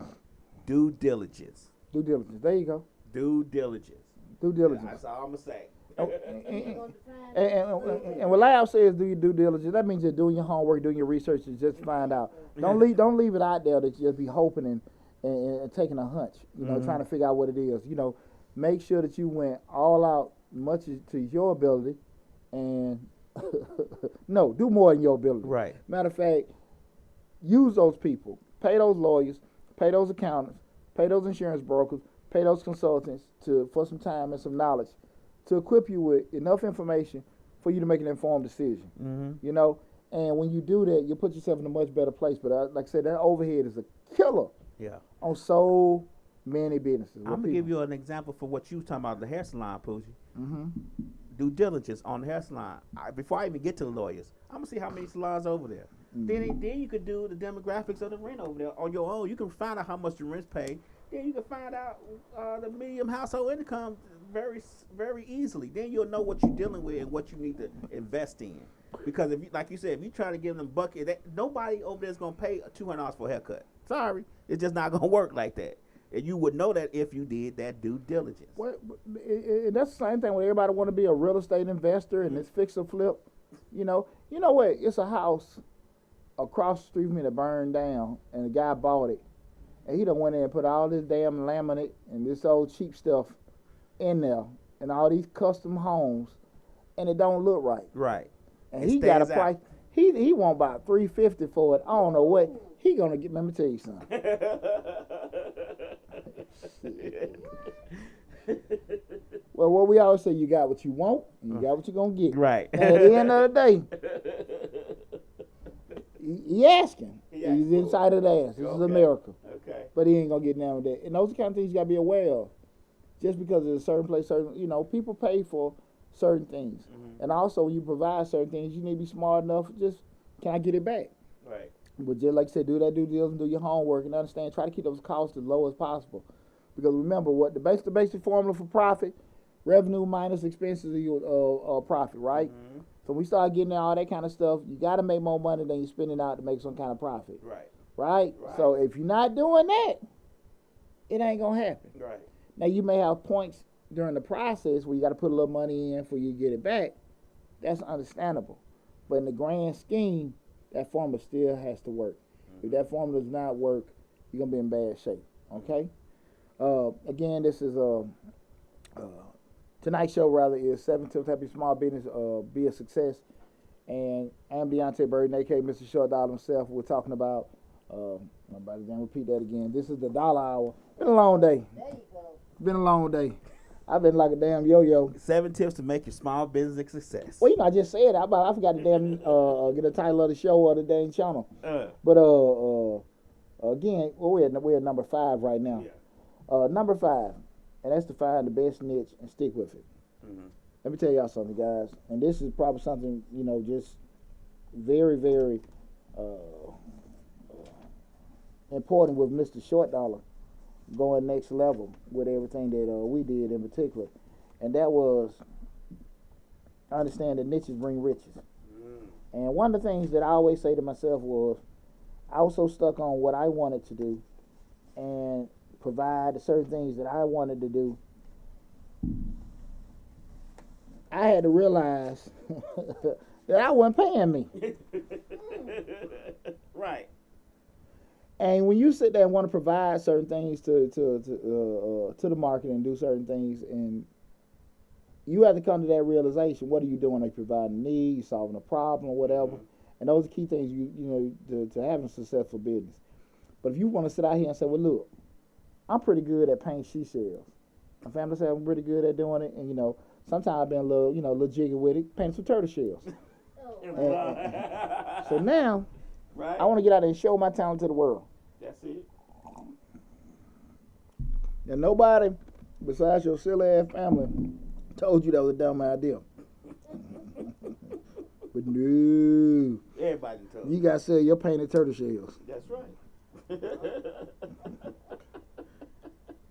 Due diligence. Due diligence. There you go. Due diligence. Due diligence. That's all I'm going to say. And what Lyle says, do your due diligence. That means you're doing your homework, doing your research, and just find out. Don't leave it out there that you just be hoping and taking a hunch, you know, trying to figure out what it is. You know, make sure that you went all out much to your ability, and no, do more than your ability. Right. Matter of fact, use those people, pay those lawyers, pay those accountants, pay those insurance brokers, pay those consultants for some time and some knowledge to equip you with enough information for you to make an informed decision. Mm-hmm. You know, and when you do that, you put yourself in a much better place. But like I said, that overhead is a killer. Yeah. On so many businesses. I'm gonna give you an example for what you was talking about the hair salon, Pooji. Mm-hmm. Due diligence on the hair salon. Before I even get to the lawyers, I'm gonna see how many salons over there. Mm-hmm. Then you could do the demographics of the rent over there on your own. You can find out how much the rent's paid. Then you can find out the medium household income very, very easily. Then you'll know what you're dealing with and what you need to invest in. Because if you, like you said, if you try to give them bucket, nobody over there is gonna pay $200 for a haircut. Sorry, it's just not gonna work like that. And you would know that if you did that due diligence. Well, that's the same thing when everybody want to be a real estate investor and it's fix or flip. You know what? It's a house across the street from me that burned down, and the guy bought it, and he done went in and put all this damn laminate and this old cheap stuff in there, and all these custom homes, and it don't look right. Right. And he got a price. He want about $350 for it. I don't know what he gonna get. Let me tell you something. Well, what we always say, you got what you want, and you got what you're gonna get. Right. And at the end of the day, he asking. He's inside of the ass. This is a miracle. Okay. But he ain't gonna get down with that. And those are the kind of things you gotta be aware of. Just because it's a certain place, people pay for certain things. Mm-hmm. And also, when you provide certain things, you need to be smart enough. Just, can I get it back? Right. But just like I said, do that due diligence, do your homework, and understand. Try to keep those costs as low as possible. Because remember, what the basic formula for profit, revenue minus expenses of profit, right? Mm-hmm. So when we start getting all that kind of stuff, you got to make more money than you're spending out to make some kind of profit. Right. Right? So if you're not doing that, it ain't going to happen. Right. Now, you may have points during the process where you got to put a little money in for you to get it back. That's understandable. But in the grand scheme, that formula still has to work. Mm-hmm. If that formula does not work, you're going to be in bad shape. Okay? Again, this is tonight's show, rather, is 7 tips to help your small business be a success. And I'm Deontay Burton, aka Mr. Short Dollar himself. We're talking about, nobody can repeat that again. This is the Dollar Hour. Been a long day. There you go. Been a long day. I've been like a damn yo-yo. 7 tips to make your small business a success. Well, I just said it. I forgot to damn get the title of the show or the dang channel. But again, we're at number 5 right now. Yeah. Number 5, and that's to find the best niche and stick with it. Mm-hmm. Let me tell y'all something, guys, and this is probably something, just very, very important with Mr. Short Dollar going next level with everything that we did in particular, and that was understand that niches bring riches. And one of the things that I always say to myself was, I was so stuck on what I wanted to do and provide the certain things that I wanted to do, I had to realize that I wasn't paying me. Right. And when you sit there and want to provide certain things to the market and do certain things, and you have to come to that realization: what are you doing? Are you providing a need? You solving a problem or whatever? Mm-hmm. And those are key things to having a successful business. But if you want to sit out here and say, "Well, look, I'm pretty good at painting seashells," my family said I'm pretty good at doing it, and sometimes I've been a little jiggy with it, painting some turtle shells. Oh. So now, right. I want to get out there and show my talent to the world. That's it. And nobody besides your silly ass family told you that was a dumb idea. But no. Everybody told you. You got to sell your painted turtle shells. That's right.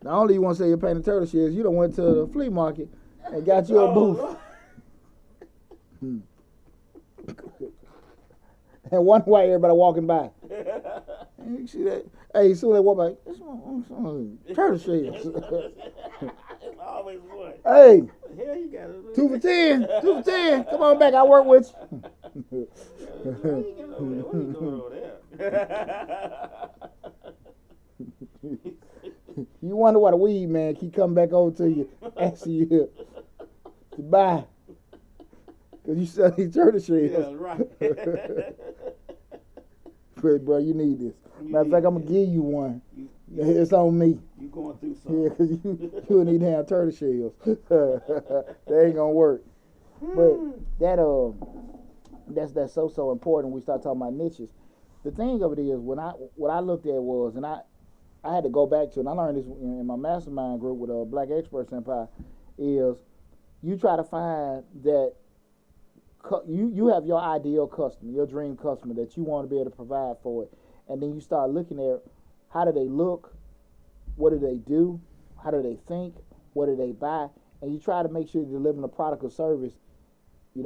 Not only you want to sell your painted turtle shells, you done went to the flea market and got you a booth. And wonder why everybody walking by. And you see that? Hey, soon they walk by, this one turtle shells. It's always one. Hey, Hell, you got it. 2 for 10. 2 for 10. Come on back, I work with you. What are you doing over there? You wonder why the weed man keep coming back over to you, asking you to buy. Because you sell these turtle shells. Yeah, right. But, bro, you need this. Matter of fact, I'm going to give you one. It's on me. You going through something. Yeah, because you need to have turtle shells. That ain't going to work. But that's so important when we start talking about niches. The thing of it is, what I looked at was, and I had to go back to it, and I learned this in my mastermind group with Black Expert Senpai, is you try to find that you have your ideal customer, your dream customer that you want to be able to provide for it. And then you start looking at how do they look, what do they do, how do they think, what do they buy, and you try to make sure you're delivering a product or service, in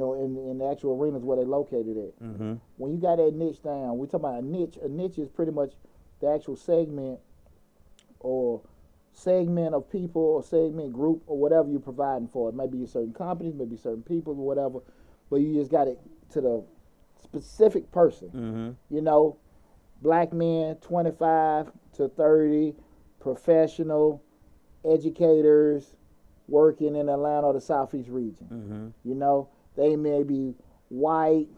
the actual arenas where they're located at. Mm-hmm. When you got that niche down, we're talking about a niche. A niche is pretty much the actual segment of people or segment group or whatever you're providing for. It may be certain companies, maybe certain people or whatever, but you just got it to the specific person. Mm-hmm. Black men, 25 to 30, professional, educators, working in Atlanta or the Southeast region. Mm-hmm. They may be white,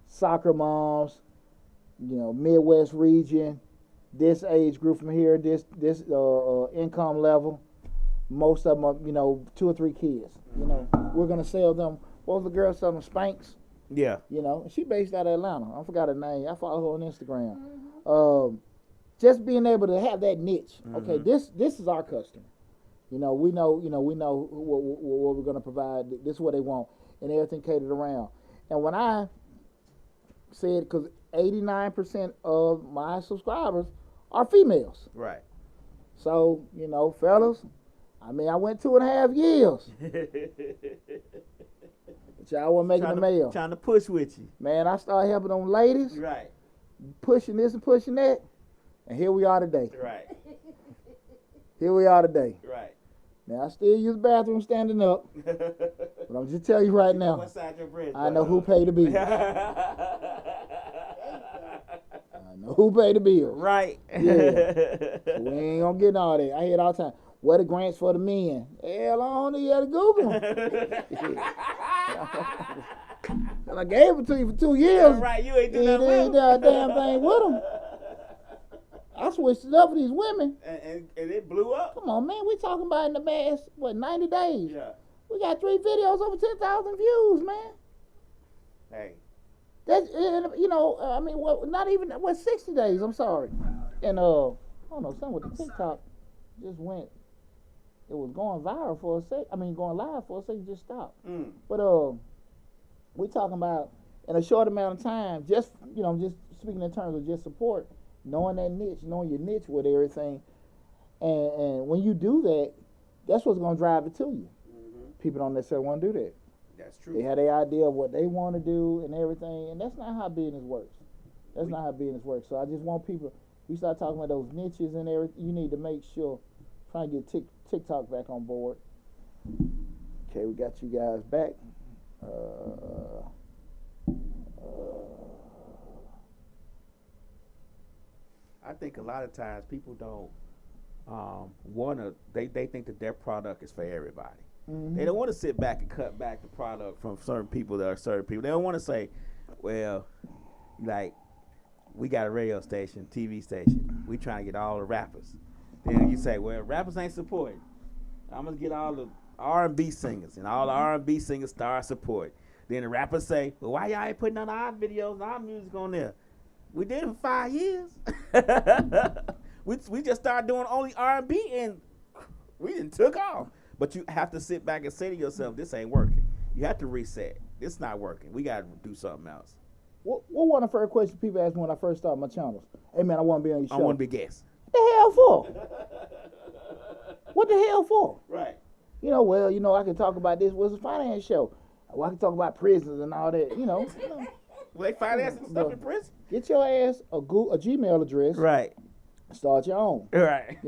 soccer moms, Midwest region, this age group from here, this income level. Most of them are, 2 or 3 kids. We're going to sell them. What was the girl selling Spanx? Yeah. She based out of Atlanta. I forgot her name. I follow her on Instagram. Just being able to have that niche. Okay, this is our customer. We know what we're going to provide. This is what they want, and everything catered around. And when I said, because 89% of my subscribers are females. Right. So, fellas, I went 2.5 years. But y'all wasn't making the mail. Trying to push with you. Man, I started helping them ladies. Right. Pushing this and pushing that. And here we are today. Right. Here we are today. Right. Now, I still use the bathroom standing up. But I'm just telling you right now. What's side your bread, I know who paid the bills. I know who paid the bills. Right. Yeah. So we ain't gonna get all that. I hear it all the time. What are grants for the men? Hell, I don't know. You had to Google them. I gave it to you for 2 years. That's right, you ain't do nothing with ain't done a damn thing with them. I switched it up for these women. And it blew up. Come on, man. We talking about in the past, 90 days? Yeah. We got 3 videos over 10,000 views, man. Hey. That's, I mean, not even, 60 days, I'm sorry. And, I don't know, something with the TikTok just went, it was going viral for a sec. I mean, going live for a second, just stopped. But, we talking about, in a short amount of time, just speaking in terms of just support, knowing that niche, knowing your niche with everything. And when you do that, that's what's going to drive it to you. People don't necessarily want to do that. That's true. They have their idea of what they want to do and everything, and that's not how business works. That's not how business works. So I just want people, we start talking about those niches and everything, you need to make sure, try and get TikTok back on board. Okay, we got you guys back. I think a lot of times people don't want to, they think that their product is for everybody. They don't want to sit back and cut back the product from certain people that are certain people. They don't want to say, well, like, we got a radio station, TV station. We trying to get all the rappers. Then you say, well, rappers ain't supporting. I'm going to get all the R&B singers, and all the R&B singers start support. Then the rappers say, well, why y'all ain't putting none of our videos and our music on there? We did it for 5 years. we just started doing only R&B, and we didn't took off. But you have to sit back and say to yourself, this ain't working. You have to reset. This not working. We got to do something else. What one of the first questions people ask me when I first started my channels? Hey, man, I want to be on your show. I want to be guest. What the hell for? What the hell for? Right. I can talk about this. What's a finance show? Well, I can talk about prisons and all that, Well, they financing stuff in prison. Get your ass a Gmail address. Right. Start your own. Right.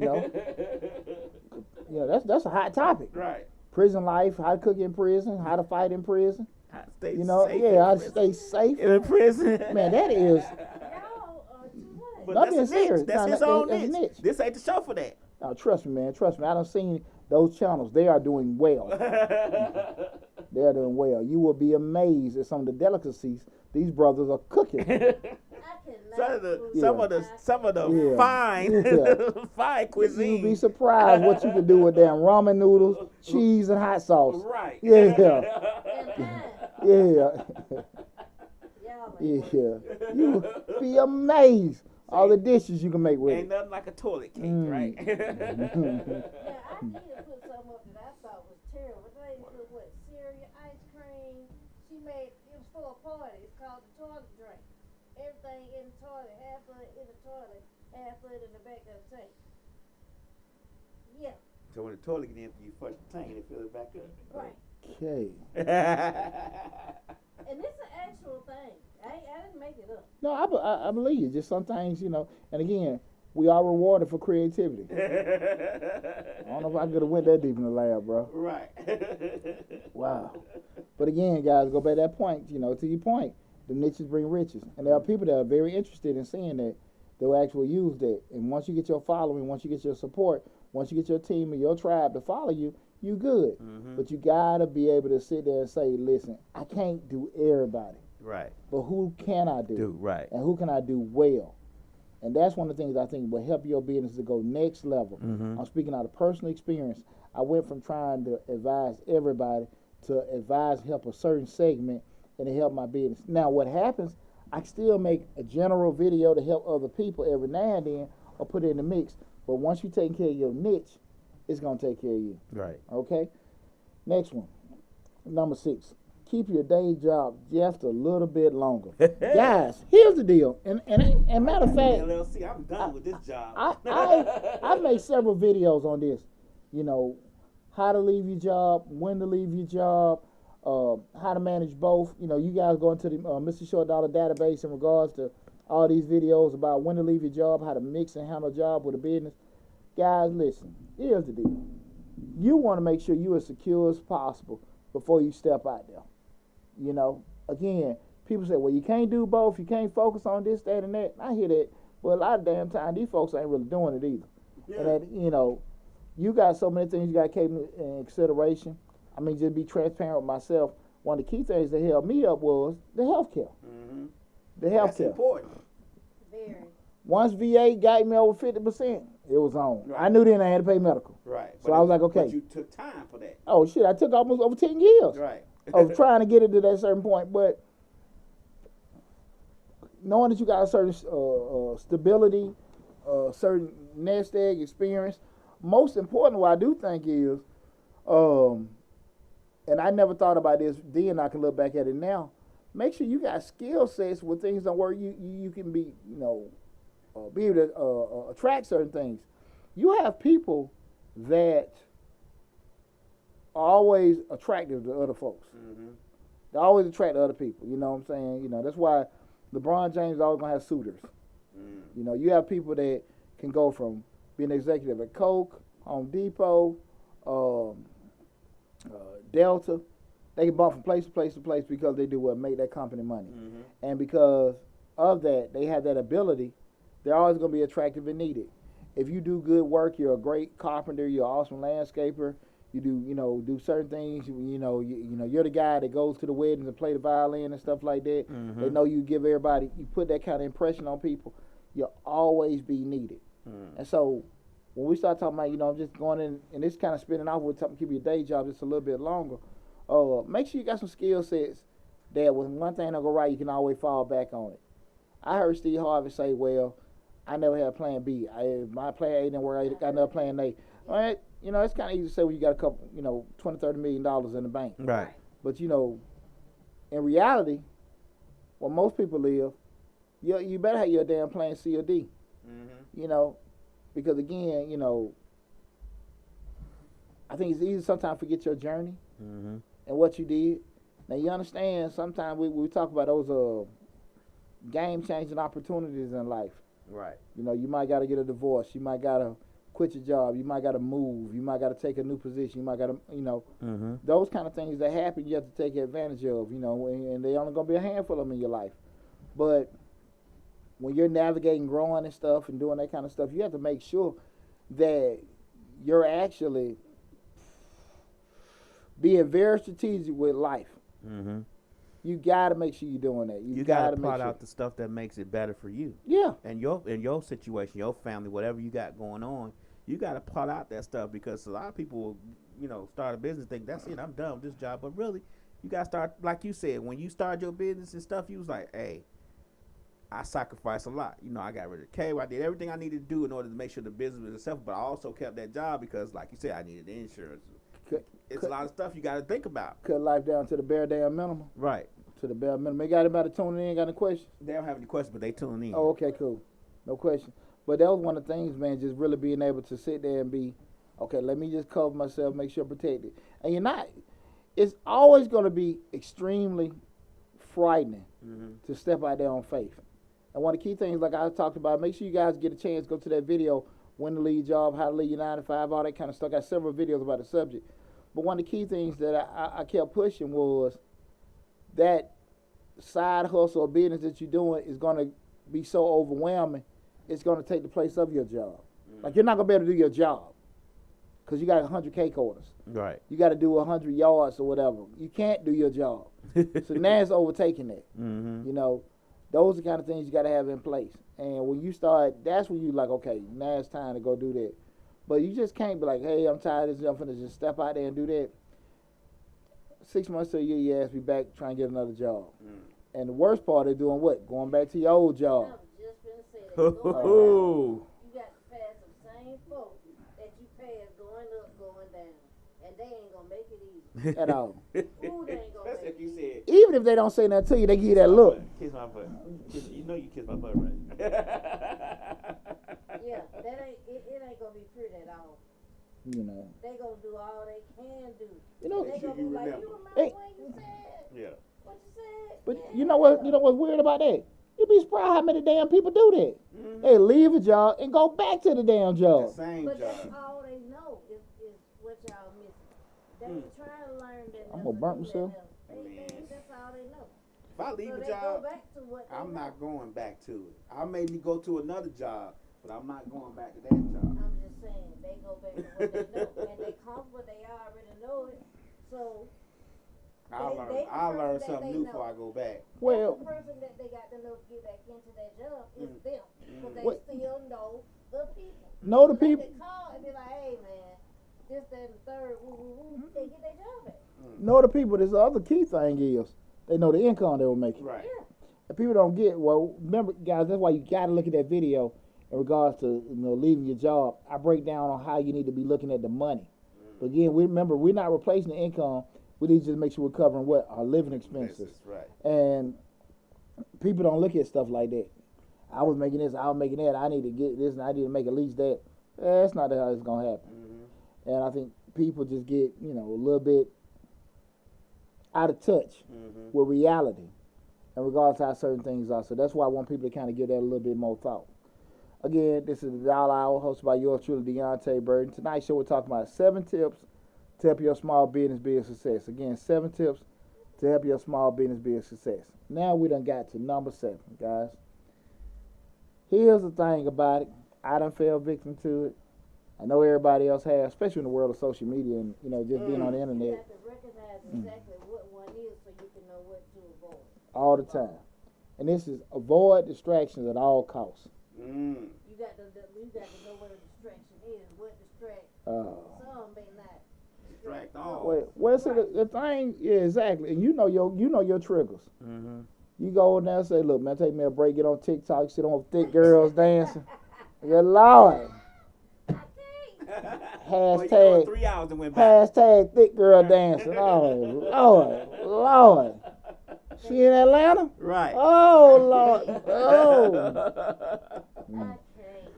That's a hot topic. Right. Prison life, how to cook in prison, how to fight in prison. How to stay safe how to stay safe in prison. Man, that is. But Not being that's serious. That's his own niche. niche. This ain't the show for that. Now, trust me, man. Trust me. I done seen those channels. They are doing well. They are doing well. You will be amazed at some of the delicacies these brothers are cooking. Some of the fine cuisine. You'll be surprised what you can do with damn ramen noodles, cheese, and hot sauce. Right. Yeah. You will be amazed. All the dishes you can make with Ain't nothing like a toilet cake, right? I did put some up that I thought was terrible. They put cereal, ice cream. She made it was for a party. It's called the toilet drink. Everything in the toilet, half of it in the toilet, half of it in the back of the tank. Yeah. So when the toilet get empty, you flush the tank and it fills it back up. Right. Okay. And it's an actual thing. I didn't make it up. No, I believe you. Just sometimes, and again, we are rewarded for creativity. I don't know if I could have went that deep in the lab, bro. Right. Wow. But again, guys, go back to that point, to your point. The niches bring riches. And there are people that are very interested in seeing that. They'll actually use that. And once you get your following, once you get your support, once you get your team and your tribe to follow you, you good. But you got to be able to sit there and say, listen, I can't do everybody. Right. But who can I do? Right. And who can I do well? And that's one of the things I think will help your business to go next level. I'm speaking out of personal experience. I went from trying to advise everybody to help a certain segment and to help my business. Now, what happens, I still make a general video to help other people every now and then or put it in the mix. But once you take care of your niche, it's going to take care of you. Right. Okay? Next one. Number 6. Keep your day job just a little bit longer. Guys, here's the deal. And matter of fact, LLC, I'm done with this job. I made several videos on this. How to leave your job, when to leave your job, how to manage both. You guys go into the Mr. Short Dollar database in regards to all these videos about when to leave your job, how to mix and handle a job with a business. Guys, listen, here's the deal. You want to make sure you're as secure as possible before you step out there. Again, people say, well, you can't do both. You can't focus on this, that, and that. I hear that. But a lot of damn time, these folks ain't really doing it either. Yeah. And that, you got so many things you got to take in consideration. I mean, just be transparent with myself. one of the key things that held me up was the healthcare. Mm-hmm. The healthcare. That's important. Very. Once VA got me over 50%, it was on. Right. I knew then I had to pay medical. Right. So I was like, okay. But you took time for that. Oh shit! I took almost over 10 years Right. of trying to get it to that certain point, but knowing that you got a certain stability, certain nest egg experience. Most important, what I do think is, and I never thought about this then. I can look back at it now. Make sure you got skill sets where things don't work. You can be, be able to attract certain things. You have people that are always attractive to other folks. Mm-hmm. They always attract other people. You know what I'm saying? That's why LeBron James is always gonna have suitors. Mm. You have people that can go from being executive at Coke, Home Depot, Delta. They can bump from place to place to place because they do what make that company money. Mm-hmm. And because of that, they have that ability. They're always going to be attractive and needed. If you do good work, you're a great carpenter, you're an awesome landscaper. You do certain things. You're the guy that goes to the weddings and play the violin and stuff like that. Mm-hmm. They know you give everybody. You put that kind of impression on people. You'll always be needed. Mm. And so when we start talking about, just going in and this kind of spinning off with something, keep your day job just a little bit longer. Make sure you got some skill sets that when one thing don't go right, you can always fall back on it. I heard Steve Harvey say, well, I never had a plan B. My plan A didn't work, I got another plan A. All right, it's kind of easy to say when you got a couple, $20, $30 million in the bank. Right. But, in reality, where most people live, you better have your damn plan C or D. Mm-hmm. Because again, I think it's easy sometimes to forget your journey. Mm-hmm. And what you did. Now you understand. Sometimes we talk about those game-changing opportunities in life. Right. You might got to get a divorce. You might got to quit your job. You might got to move. You might got to take a new position. You might got to, mm-hmm. those kind of things that happen. You have to take advantage of. And they only gonna be a handful of them in your life. But when you're navigating, growing and stuff, and doing that kind of stuff, you have to make sure that you're actually being very strategic with life. Mm-hmm. You got to make sure you're doing that. You got to plot out the stuff that makes it better for you. Yeah. And in your situation, your family, whatever you got going on, you got to plot out that stuff because a lot of people will, start a business, think that's it, I'm done with this job. But really, you got to start, like you said, when you started your business and stuff, you was like, hey, I sacrificed a lot. I got rid of the cable. I did everything I needed to do in order to make sure the business was itself. But I also kept that job because, like you said, I needed the insurance. It's a lot of stuff you got to think about. Cut life down to the bare damn minimum. Right. To the bare minimum. They got anybody tuning in? Got any questions? They don't have any questions, but they tune in. Oh, okay, cool. No question. But that was one of the things, man, just really being able to sit there and be, okay, let me just cover myself, make sure I'm protected. And you're not. It's always going to be extremely frightening to step out there on faith. And one of the key things, like I talked about, make sure you guys get a chance, go to that video, when to leave your job, how to leave your 9 to 5, all that kind of stuff. I got several videos about the subject. But one of the key things that I kept pushing was that side hustle or business that you're doing is going to be so overwhelming, it's going to take the place of your job. Like, you're not going to be able to do your job because you got 100 cake orders. Right. You got to do 100 yards or whatever. You can't do your job. So now it's overtaking that. Mm-hmm. Those are the kind of things you got to have in place. And when you start, that's when you like, okay, now it's time to go do that. But you just can't be like, hey, I'm tired of this. I'm finna just step out there and do that. 6 months to a year, your ass be back trying to get another job. And the worst part is doing what? Going back to your old job. I was just finna say that. Oh. You got to pass the same folks that you pass going up, going down. And they ain't going to make it easy. At all. Ooh, they ain't going to make it easy. Even if they don't say nothing to you, they give you that look. Kiss my butt. You know you kiss my butt, right? Yeah, that ain't, it ain't going to be pretty at all. They going to do all they can do. You know, they going to be like, you remember hey. when you said? Yeah. What you said? But Yeah. you know what's weird about that? You'd be surprised how many damn people do that. Mm-hmm. They leave a job and go back to the damn job. The same But job. that's all they know is what y'all missing. They ain't trying to learn that. I'm gonna burn myself. That's all they know. If I leave So a they job, go back to what they I'm know. not going back to it. I may go to another job, but I'm not going back to that job. I'm just saying, they go back to what they know. And they comfortable, they already know it. So, I learn something new before I go back. Well, the person that they got to know to get back into that job is them, because they What? still know the people. know the So they people. can call and be like, hey man, this, that, and the third, they get their job back. Know the people. This other key thing is they know the income they were making. Right. Yeah. And people don't get, well, remember, guys, that's why you got to look at that video in regards to, leaving your job. I break down on how you need to be looking at the money. But again, remember, we're not replacing the income. We need to just make sure we're covering what? Our living expenses. Right. And people don't look at stuff like that. I was making this, I was making that. I need to get this, and I need to make at least that. That's not how it's going to happen. And I think people just get, a little bit out of touch with reality in regards to how certain things are. So that's why I want people to kind of give that a little bit more thought. Again, this is the Dollar Hour, hosted by yours truly, Deontay Burton. Tonight's show, we're talking about 7 tips to help your small business be a success. Again, 7 tips to help your small business be a success. Now we done got to number 7, guys. Here's the thing about it. I done fell victim to it. I know everybody else has, especially in the world of social media and, just being on the You internet have to recognize exactly what one is so you can know what to avoid. all the time. And this is avoid distractions at all costs. You got to know what a distraction is, what distract. Some may not distract all. Well, see, the thing, yeah, exactly. And you know your triggers. You go in there and say, look, man, take me a break, get on TikTok, sit on thick girls dancing. Good Lord. Hashtag 3 hours and went back. Hashtag thick girl dancing. Oh, Lord. She in Atlanta? Right. Oh, Lord. Oh.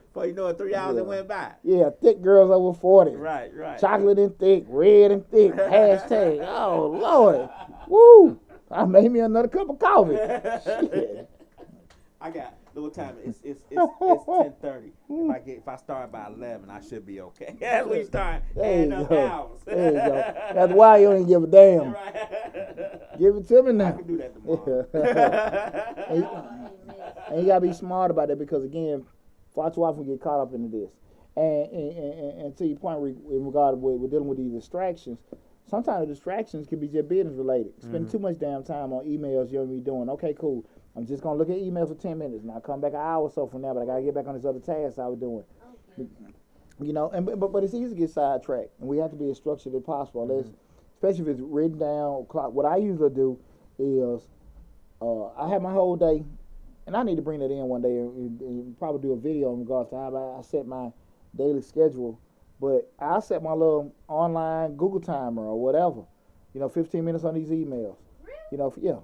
Before you know it, 3 hours and went by. Yeah, thick girls over 40. Right. Chocolate and thick, red and thick. Hashtag. Oh, Lord. Woo. I made me another cup of coffee. Shit. I got little time. It's 10:30. If I start by 11, I should be okay. That's when you start adding up hours. There you go. That's why you don't give a damn. Right. Give it to me now. I can do that tomorrow. And you gotta be smart about it, because again, far too often we get caught up into this. And to your point, in regard to we're dealing with these distractions. Sometimes the distractions can be just business related. Spending too much damn time on emails you don't be doing. Okay, cool. I'm just gonna look at emails for 10 minutes, and I'll come back an hour or so from now. But I gotta get back on this other task I was doing. Okay. But it's easy to get sidetracked, and we have to be as structured as possible. Especially if it's written down. What I usually do is I have my whole day, and I need to bring that in one day and probably do a video in regards to how I set my daily schedule. But I set my little online Google timer or whatever, 15 minutes on these emails. Really? Yeah.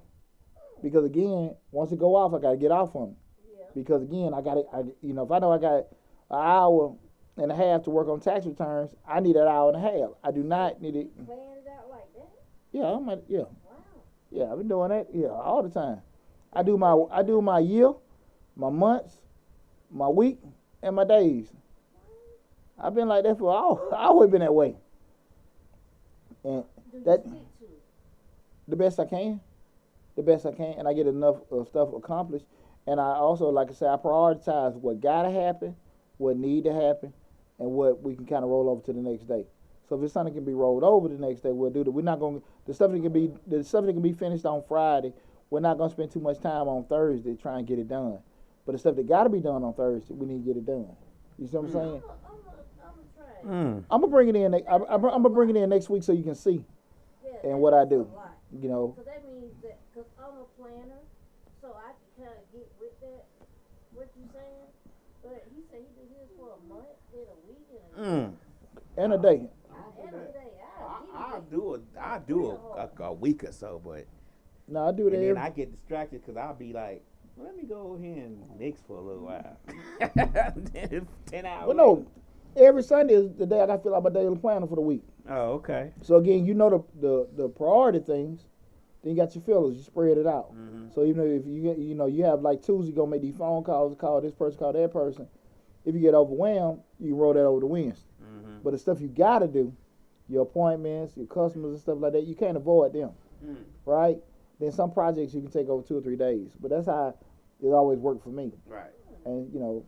Because again, once it go off, I gotta get off on it. Yeah. Because again, if I know I got an hour and a half to work on tax returns, I need that hour and a half. I do not need it. Plan it out like that? Yeah, Wow. Yeah, I've been doing that, all the time. I do my year, my months, my week, and my days. I've been like that for I always been that way. And the best I can, and I get enough stuff accomplished. And I also, like I said, I prioritize what gotta happen, what need to happen, and what we can kind of roll over to the next day. So if it's something that can be rolled over the next day, we'll do that. We're not going to the stuff that can be finished on Friday. We're not going to spend too much time on Thursday trying to get it done. But the stuff that got to be done on Thursday, we need to get it done. You see what I'm saying? I'm gonna bring it in. I'm gonna bring it in next week so you can see and what I do. Because that means that, because I'm a planner, so I can kind of get with that. What you saying? But he said he did his for a month, then a week, and a day. I do a week or so, but no, I do that. And then I get distracted because I'll be like, let me go here and mix for a little while. 10 hours. Well, no. Every Sunday is the day I got to fill out my daily planner for the week. Oh, okay. So again, the priority things, then you got your fillers. You spread it out. So even if you have like Tuesday, you gonna make these phone calls, call this person, call that person. If you get overwhelmed, you can roll that over to Wednesday. But the stuff you got to do, your appointments, your customers and stuff like that, you can't avoid them, right? Then some projects you can take over 2 or 3 days. But that's how it always worked for me. Right. And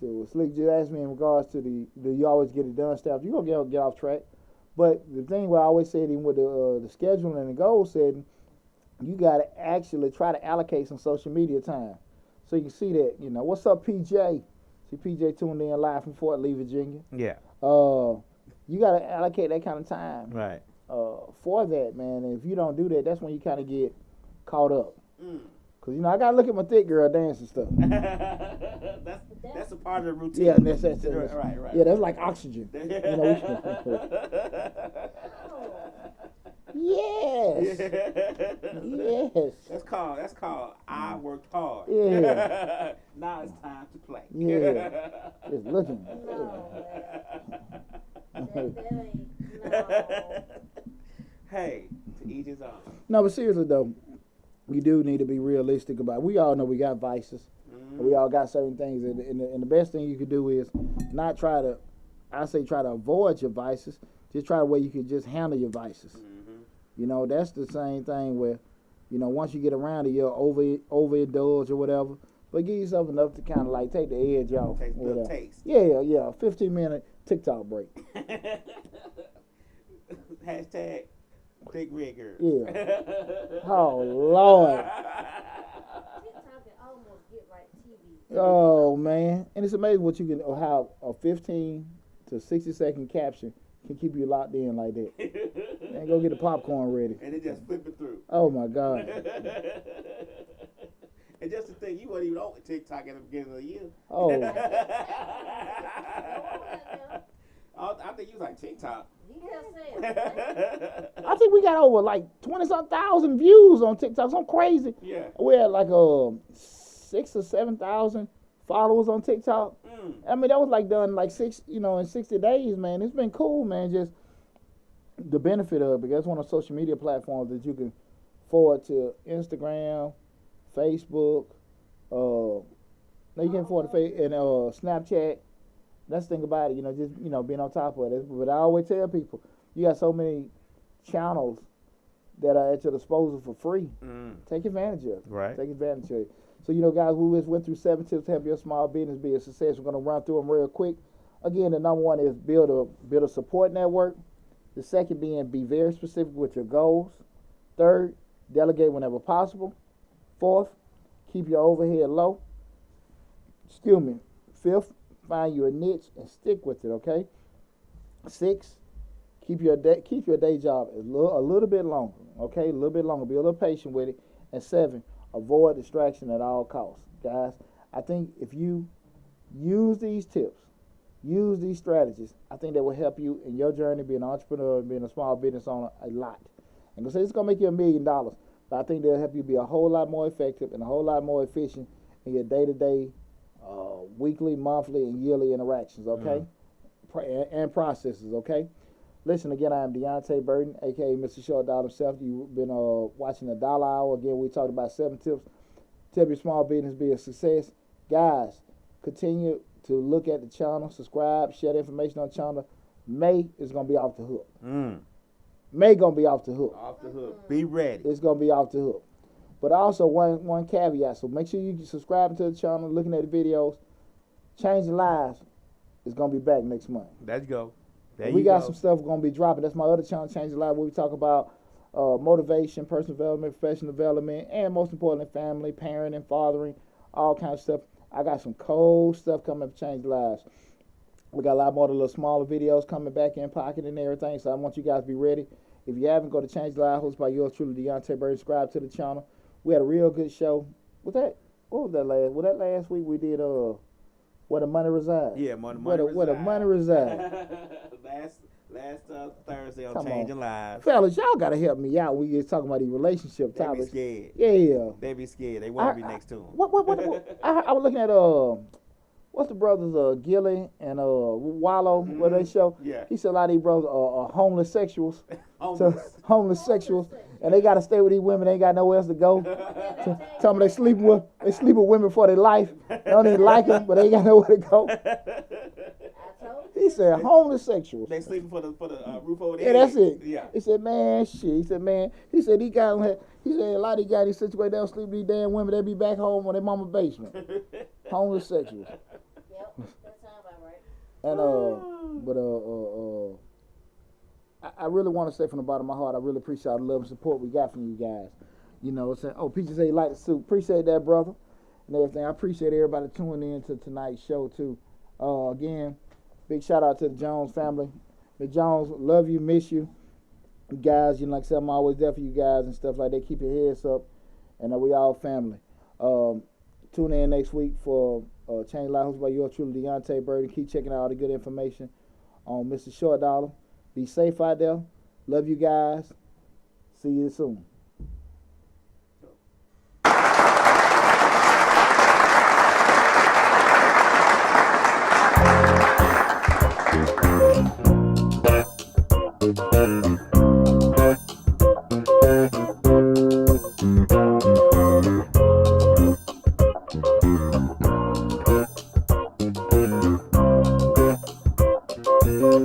so Slick just asked me in regards to do you always get it done stuff. You're going to get off track. But the thing what I always said, even with the scheduling and the goal setting, you got to actually try to allocate some social media time. So you can see that, what's up, PJ? See, PJ tuned in live from Fort Lee, Virginia. Yeah. You got to allocate that kind of time. Right. For that, man. And if you don't do that, that's when you kind of get caught up. Because, I got to look at my thick girl dancing stuff. That's a part of the routine. Yeah, that's right. Yeah, that's like oxygen. Yes. Yes. That's called I worked hard. Yeah. Now it's time to play. Yeah. Just looking. Hey, to each his own. No, but seriously though, we do need to be realistic about it. We all know we got vices. We all got certain things, and the best thing you could do is not try to avoid your vices. Just try to where you can just handle your vices. That's the same thing where, once you get around it, you'll overindulge or whatever. But give yourself enough to kind of like take the edge off. Take the taste. Yeah, 15-minute TikTok break. Hashtag Big Rigger. Yeah. Oh, Lord. Oh, man. And it's amazing what you can, how a 15 to 60-second caption can keep you locked in like that. And go get the popcorn ready. And it just flip it through. Oh, my God. And just to think, you weren't even on TikTok at the beginning of the year. Oh. I think you was like TikTok. I think we got over like 20-some thousand views on TikTok. Something crazy. Yeah. We had like 6,000 or 7,000 followers on TikTok. I mean, that was like done like in 60 days, man. It's been cool, man. Just the benefit of it, because it's one of the social media platforms that you can forward to Instagram, Facebook. Now you can forward to and Snapchat. That's the thing about it, just being on top of it. But I always tell people, you got so many channels that are at your disposal for free. Take advantage of it. Right. Take advantage of it. So, guys, we just went through 7 tips to help your small business be a success. We're going to run through them real quick. Again, the number one is build a support network. The second being be very specific with your goals. Third, delegate whenever possible. Fourth, keep your overhead low. Fifth, find you a niche and stick with it, okay? 6, keep your day job a little bit longer, okay? A little bit longer. Be a little patient with it. And 7, avoid distraction at all costs. Guys, I think if you use these tips, use these strategies, I think that will help you in your journey being an entrepreneur and being a small business owner a lot. I'm going to say it's going to make you $1 million, but I think they'll help you be a whole lot more effective and a whole lot more efficient in your day-to-day, weekly, monthly, and yearly interactions, okay? And processes, okay? Listen, again, I am Deontay Burton, a.k.a. Mr. Short Dollar himself. You've been watching the Dollar Hour. Again, we talked about 7 tips to help your small business be a success. Guys, continue to look at the channel, subscribe, share the information on the channel. May is going to be off the hook. May going to be off the hook. Off the hook. Be ready. It's going to be off the hook. But also one caveat. So make sure you subscribe to the channel, looking at the videos. Changing Lives is going to be back next month. Let's go. We got some stuff going to be dropping. That's my other channel, Changing Lives, where we talk about motivation, personal development, professional development, and most importantly, family, parenting, fathering, all kinds of stuff. I got some cold stuff coming up to Change Lives. We got a lot more of the little smaller videos coming back in pocket and everything, so I want you guys to be ready. If you haven't, go to Change Lives, hosted by yours truly, Deontay Burton. Subscribe to the channel. We had a real good show. What was that last? Was that last week we did Where the Money Resides? Yeah, Where the Money Resides. last Thursday on Changing Lives. Fellas, y'all got to help me out. We just talking about these relationship topics. They be scared. Yeah. They be scared. They want to be next to them. I was looking at, what's the brothers, Gilly and Wallow, where they show? Yeah. He said a lot of these brothers are homeless sexuals. Homeless sexuals. And they got to stay with these women. They ain't got nowhere else to go. Tell them they sleep with women for their life. They don't even like them, but they ain't got nowhere to go. He said homeless sexuals. They sleeping for the roof over their head. Yeah, that's it. Yeah. He said, man, shit. He said a lot of these guys, these situated, they don't sleep with these damn women. They be back home on their mama's basement. Homeless sexuals. Yep, that sounds about right. And I really want to say from the bottom of my heart, I really appreciate all the love and support we got from you guys. You know, saying, oh, Peaches say you like the suit. Appreciate that, brother, and everything. I appreciate everybody tuning in to tonight's show too. Again, big shout out to the Jones family. The Jones, love you, miss you. You guys, you know, like I said, I'm always there for you guys and stuff like that. Keep your heads up, and we all family. Tune in next week for Change Life hosted by yours truly, Deontay Burden. Keep checking out all the good information on Mr. Short Dollar. Be safe out there. Love you guys. See you soon.